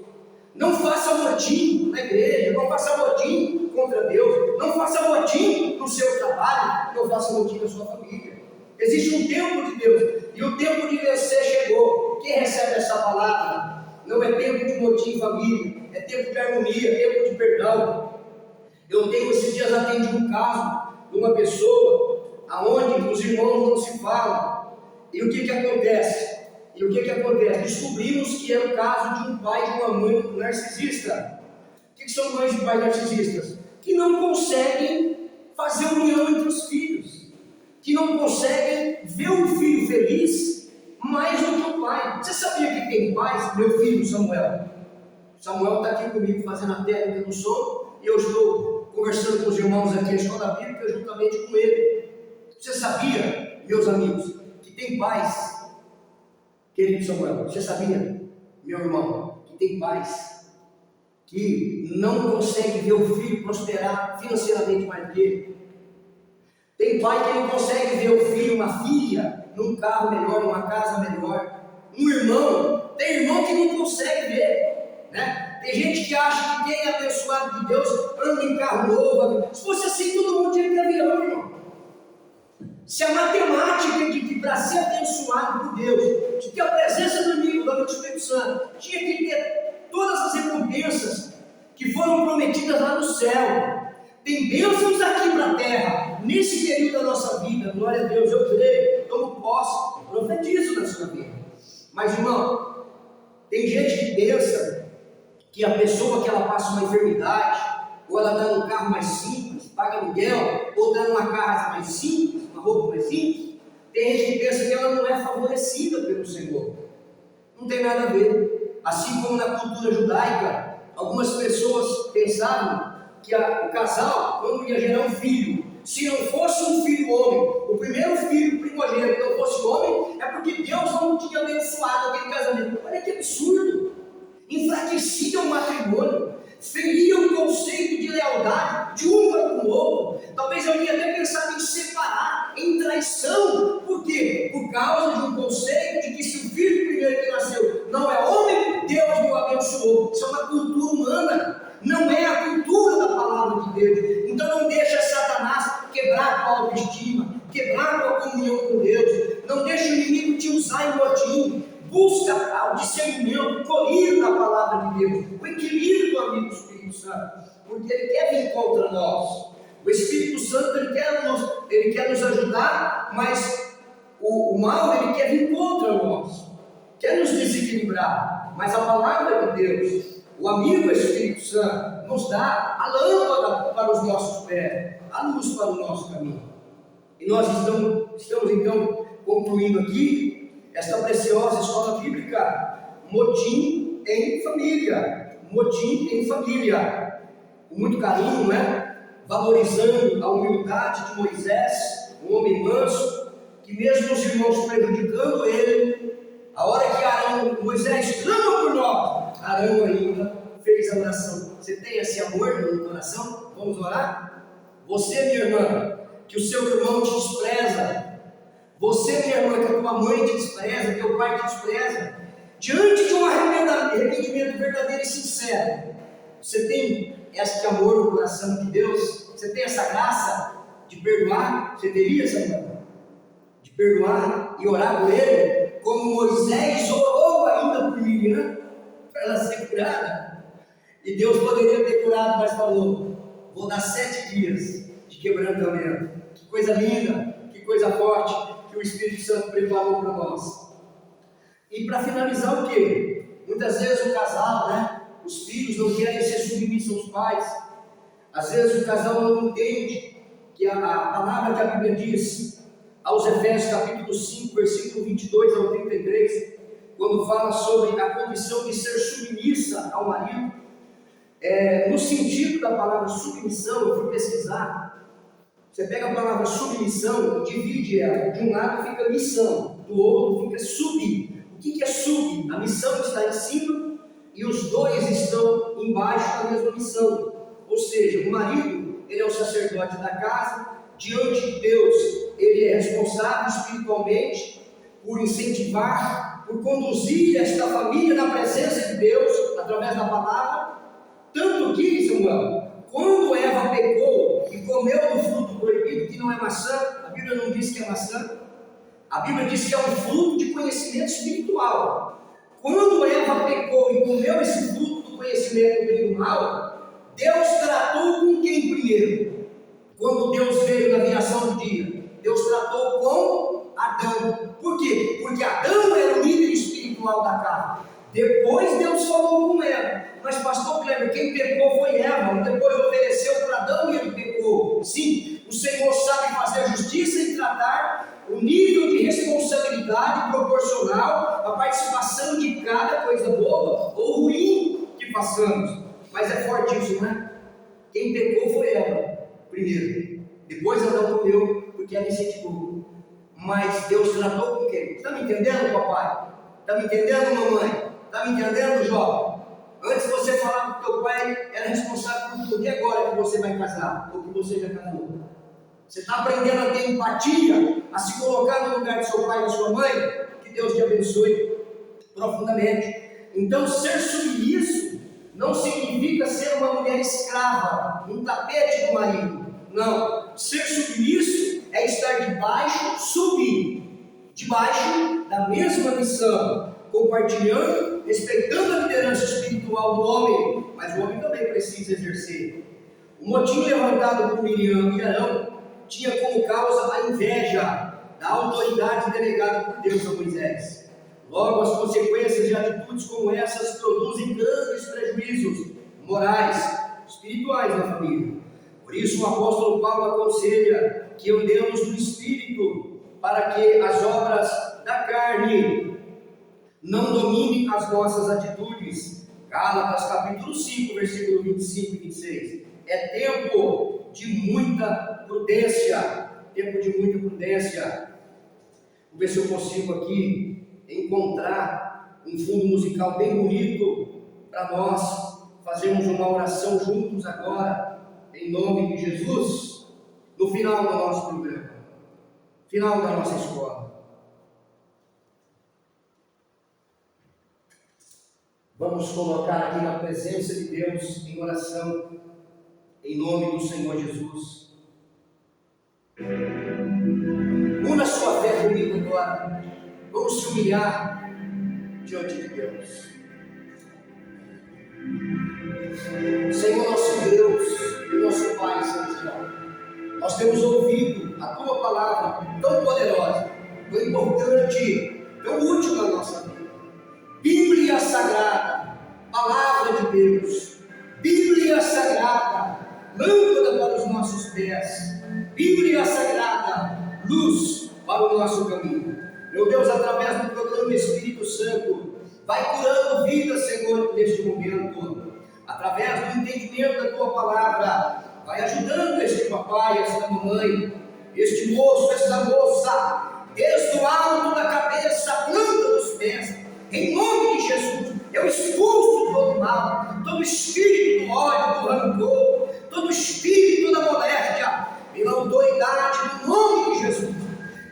A: Não faça motim na igreja. Não faça motim contra Deus. Não faça motim no seu trabalho. Não faça motim na sua família. Existe um tempo de Deus. E o tempo de vencer chegou. Quem recebe essa palavra? Não é tempo de motim em família. É tempo de harmonia. É tempo de perdão. Eu tenho esses dias atendido um caso de uma pessoa aonde os irmãos não se falam. E o que acontece? Descobrimos que é o caso de um pai e de uma mãe narcisista. O que são mães e pais narcisistas? Que não conseguem fazer união entre os filhos, que não conseguem ver o filho feliz mais do que o pai. Você sabia que tem pais? Meu filho Samuel está aqui comigo fazendo a técnica do som, e eu estou conversando com os irmãos aqui na escola bíblica juntamente com ele. Você sabia, meus amigos, que tem pais, querido Samuel, você sabia, meu irmão, que tem pais que não conseguem ver o filho prosperar financeiramente mais do que ele? Tem pai que não consegue ver o filho, uma filha, num carro melhor, numa casa melhor. Tem irmão que não consegue ver, né? Tem gente que acha que quem é abençoado de Deus anda em carro novo. Se fosse assim, todo mundo tinha que ter avião, irmão. Se a matemática de que para ser abençoado por Deus, de ter a presença do Espírito Santo, tinha que ter todas as recompensas que foram prometidas lá no céu. Tem bênçãos aqui na terra, nesse período da nossa vida, glória a Deus, eu creio, tomo posse, profetizo na sua vida. Mas, irmão, tem gente que pensa que a pessoa que ela passa uma enfermidade, ou ela dá um carro mais simples, paga aluguel, ou dá uma casa mais simples, uma roupa mais simples, tem gente que pensa que ela não é favorecida pelo Senhor. Não tem nada a ver. Assim como na cultura judaica, algumas pessoas pensavam que o casal, quando ia gerar um filho, se não fosse um filho homem, o primeiro filho primogênito não fosse homem, é porque Deus não tinha abençoado aquele casamento. Olha que absurdo! Enfraquecia o matrimônio, feria o conceito de lealdade de um para com o outro. Talvez eu ia até pensar em separar, em traição. Por quê? Por causa de um conceito de que se o filho primeiro que nasceu não é homem, Deus não o abençoou. Isso é uma cultura humana, não é a cultura da palavra de Deus. Então não deixa Satanás quebrar a tua autoestima, quebrar a tua comunhão com Deus. Não deixa o inimigo te usar em motim. Busca o discernimento, o colírio da palavra de Deus, o equilíbrio do amigo do Espírito Santo, porque ele quer vir contra nós. O Espírito Santo ele quer nos ajudar, mas o mal ele quer vir contra nós, quer nos desequilibrar. Mas a palavra de Deus, o amigo Espírito Santo, nos dá a lâmpada para os nossos pés, a luz para o nosso caminho. E nós estamos então concluindo aqui esta preciosa escola bíblica, motim em família, com muito carinho, né? Valorizando a humildade de Moisés, um homem manso, que mesmo os irmãos prejudicando ele, a hora que Moisés clama por nós, Arão ainda fez a oração. Você tem esse amor no coração? Vamos orar? Você, minha irmã, que o seu irmão te despreza, você, minha irmã, que a tua mãe te despreza, teu pai te despreza, diante de um arrependimento verdadeiro e sincero, você tem esse amor no coração de Deus? Você tem essa graça de perdoar? Você teria essa graça de perdoar e orar por ele, como Moisés orou ainda por Miriam, para ela ser curada? E Deus poderia ter curado, mas falou: vou dar 7 dias de quebrantamento. Que coisa linda, que coisa forte que o Espírito Santo preparou para nós. E para finalizar, o que? Muitas vezes o casal, né? os filhos não querem ser submissos aos pais. Às vezes o casal não entende que a palavra que a Bíblia diz aos Efésios capítulo 5, versículo 22 ao 33, quando fala sobre a condição de ser submissa ao marido, no sentido da palavra submissão, eu fui pesquisar. Você pega a palavra submissão e divide ela. De um lado fica missão, do outro fica sub. O que é sub? A missão está em cima e os dois estão embaixo da mesma missão. Ou seja, o marido, ele é o sacerdote da casa, diante de Deus, ele é responsável espiritualmente por incentivar, por conduzir esta família na presença de Deus, através da palavra. Tanto que, Samuel, quando Eva pecou e comeu do fruto proibido, que não é maçã, a Bíblia não diz que é maçã, a Bíblia diz que é um fruto de conhecimento espiritual. Quando Eva pecou e comeu esse fruto do conhecimento do bem e do mal, Deus tratou com quem primeiro? Quando Deus veio na viração do dia, Deus tratou com Adão. Por quê? Porque Adão era o líder espiritual da casa. Depois Deus falou com Eva. Mas pastor Cleber, quem pecou foi Eva. Depois ofereceu para Adão e ele pecou. Sim, o Senhor sabe fazer justiça e tratar o nível de responsabilidade proporcional à participação de cada coisa boa ou ruim que façamos. Mas é forte isso, não é? Quem pecou foi Eva primeiro. Depois Adão comeu, porque ela incentivou. Mas Deus tratou com quem? Está me entendendo, papai? Está me entendendo, mamãe? Está me entendendo, jovem? Antes você falava que teu pai era responsável por tudo, e agora que você vai casar, ou que você já casou? Você está aprendendo a ter empatia, a se colocar no lugar de seu pai e da sua mãe? Que Deus te abençoe profundamente. Então, ser submisso não significa ser uma mulher escrava, um tapete do marido. Não. Ser submisso é estar debaixo da mesma missão, compartilhando, respeitando a liderança espiritual do homem, mas o homem também precisa exercer. O motim levantado por Miriam e Arão tinha como causa a inveja da autoridade delegada por Deus a Moisés. Logo, as consequências de atitudes como essas produzem grandes prejuízos morais, espirituais na família. Por isso o apóstolo Paulo aconselha que andemos no Espírito, para que as obras da carne não dominem as nossas atitudes. Gálatas capítulo 5, versículo 25 e 26. É tempo de muita prudência. Tempo de muita prudência. Vou ver se eu consigo aqui encontrar um fundo musical bem bonito para nós fazermos uma oração juntos agora, em nome de Jesus, no final do nosso programa, final da nossa escola. Vamos colocar aqui na presença de Deus em oração, em nome do Senhor Jesus. Una sua fé comigo agora. Vamos se humilhar diante de Deus. Senhor nosso Deus e nosso Pai Celestial, nós temos ouvido a Tua palavra tão poderosa, tão importante, tão útil na nossa vida. Bíblia Sagrada, Palavra de Deus. Bíblia Sagrada, lâmpada para os nossos pés. Bíblia Sagrada, luz para o nosso caminho. Meu Deus, através do programa Espírito Santo, vai curando vidas, Senhor, neste momento. Através do entendimento da Tua palavra, vai ajudando este papai, esta mamãe, este moço, esta moça, desde o alto da cabeça, a planta dos pés. Em nome de Jesus, eu expulso todo mal, todo espírito do ódio, do rancor, todo espírito da moléstia, pela autoridade do nome de Jesus,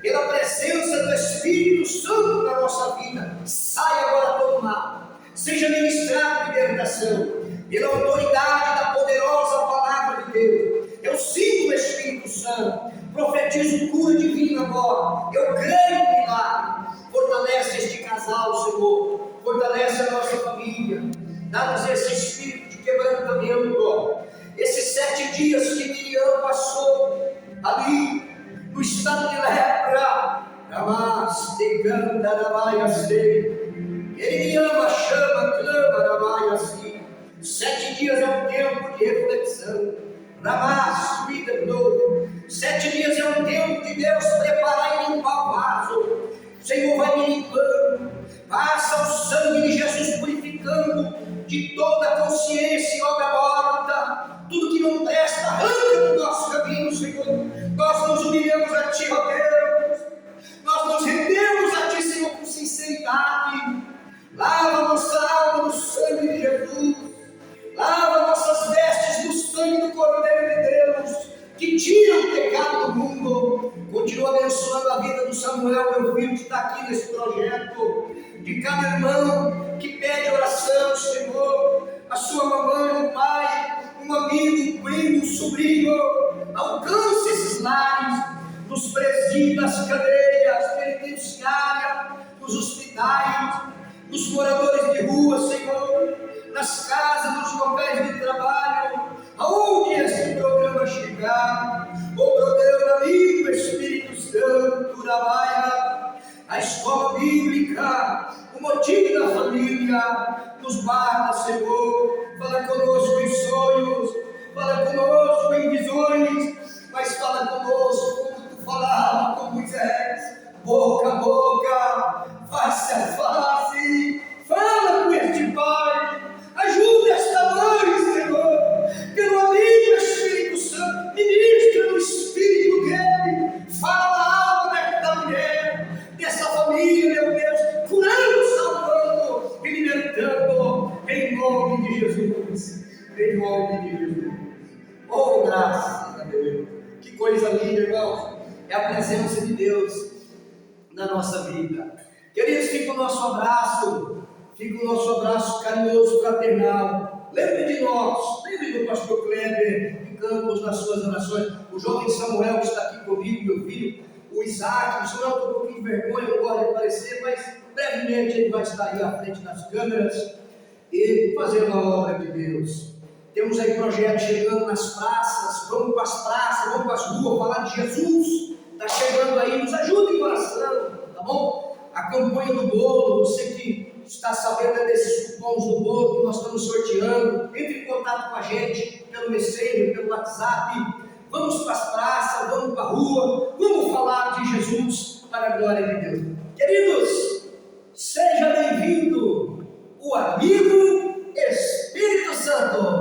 A: pela presença do Espírito Santo na nossa vida. Sai agora todo mal, seja ministrado libertação, pela autoridade da poderosa palavra de Deus. Eu sinto o Espírito Santo, profetizo cura divina agora. Eu creio no milagre. Fortalece este casal, Senhor. Fortalece a nossa família. Dá-nos esse espírito de quebrantamento. Esses 7 dias que Miriam passou ali, no estado de lepra. Namaste, canta, namaiaste. Ele me ama, chama, clama, namaiaste. 7 dias é um tempo de reflexão. Ramás, vida novo. 7 dias é um tempo de Deus preparar e limpar o vaso. O Senhor vai me limpando. Passa o sangue de Jesus purificando de toda a consciência e obra morta. Tudo que não presta, arranca do nosso caminho, Senhor. Nós nos humilhamos a Ti, ó Deus. Nós nos rendemos a Ti, Senhor, com sinceridade. Lava nossa alma no sangue de Jesus. Lava nossas vestes no sangue do Cordeiro de Deus, que tira o pecado do mundo. Continua abençoando a vida do Samuel, meu filho, que está aqui nesse projeto. De cada irmão que pede oração, Senhor. A sua mamãe, o pai, um amigo, um primo, um sobrinho. Alcance esses lares, nos presídios, nas cadeias penitenciárias, nos hospitais, nos moradores de rua, Senhor, nas casas, nos locais de trabalho, aonde esse programa chegar, o programa Amigo Espírito Santo da Baia, a escola bíblica, o motivo da família, nos guarda, Senhor, fala conosco em sonhos, fala conosco em visões, mas fala conosco como Tu falava com Moisés, boca a boca, face a face. Fala com este pai, ajuda esta mãe, Senhor, pelo amigo Espírito Santo, ministra no espírito dele, fala a alma desta mulher, dessa família, meu Deus, curando, salvando e libertando, em nome de Jesus, em nome de Jesus. Oh, graças a Deus, que coisa linda, irmãos, é a presença de Deus na nossa vida. Queridos, fica o nosso abraço carinhoso, fraternal. Lembre de nós, lembre do pastor Kleber de Campos nas suas orações, o jovem Samuel que está aqui comigo, meu filho, o Isaac. O Samuel está um pouquinho de vergonha, não gosta de aparecer, mas brevemente ele vai estar aí à frente das câmeras e fazer uma obra de Deus. Temos aí projetos chegando nas praças, vamos para as praças, vamos para as ruas, falar de Jesus. Está chegando aí, nos ajude em oração, tá bom? A campanha do bolo, você que está sabendo desses cupons do bolo que nós estamos sorteando, entre em contato com a gente pelo Messenger, pelo WhatsApp. Vamos para as praças, vamos para a rua, vamos falar de Jesus para a glória de Deus. Queridos, seja bem-vindo o amigo Espírito Santo.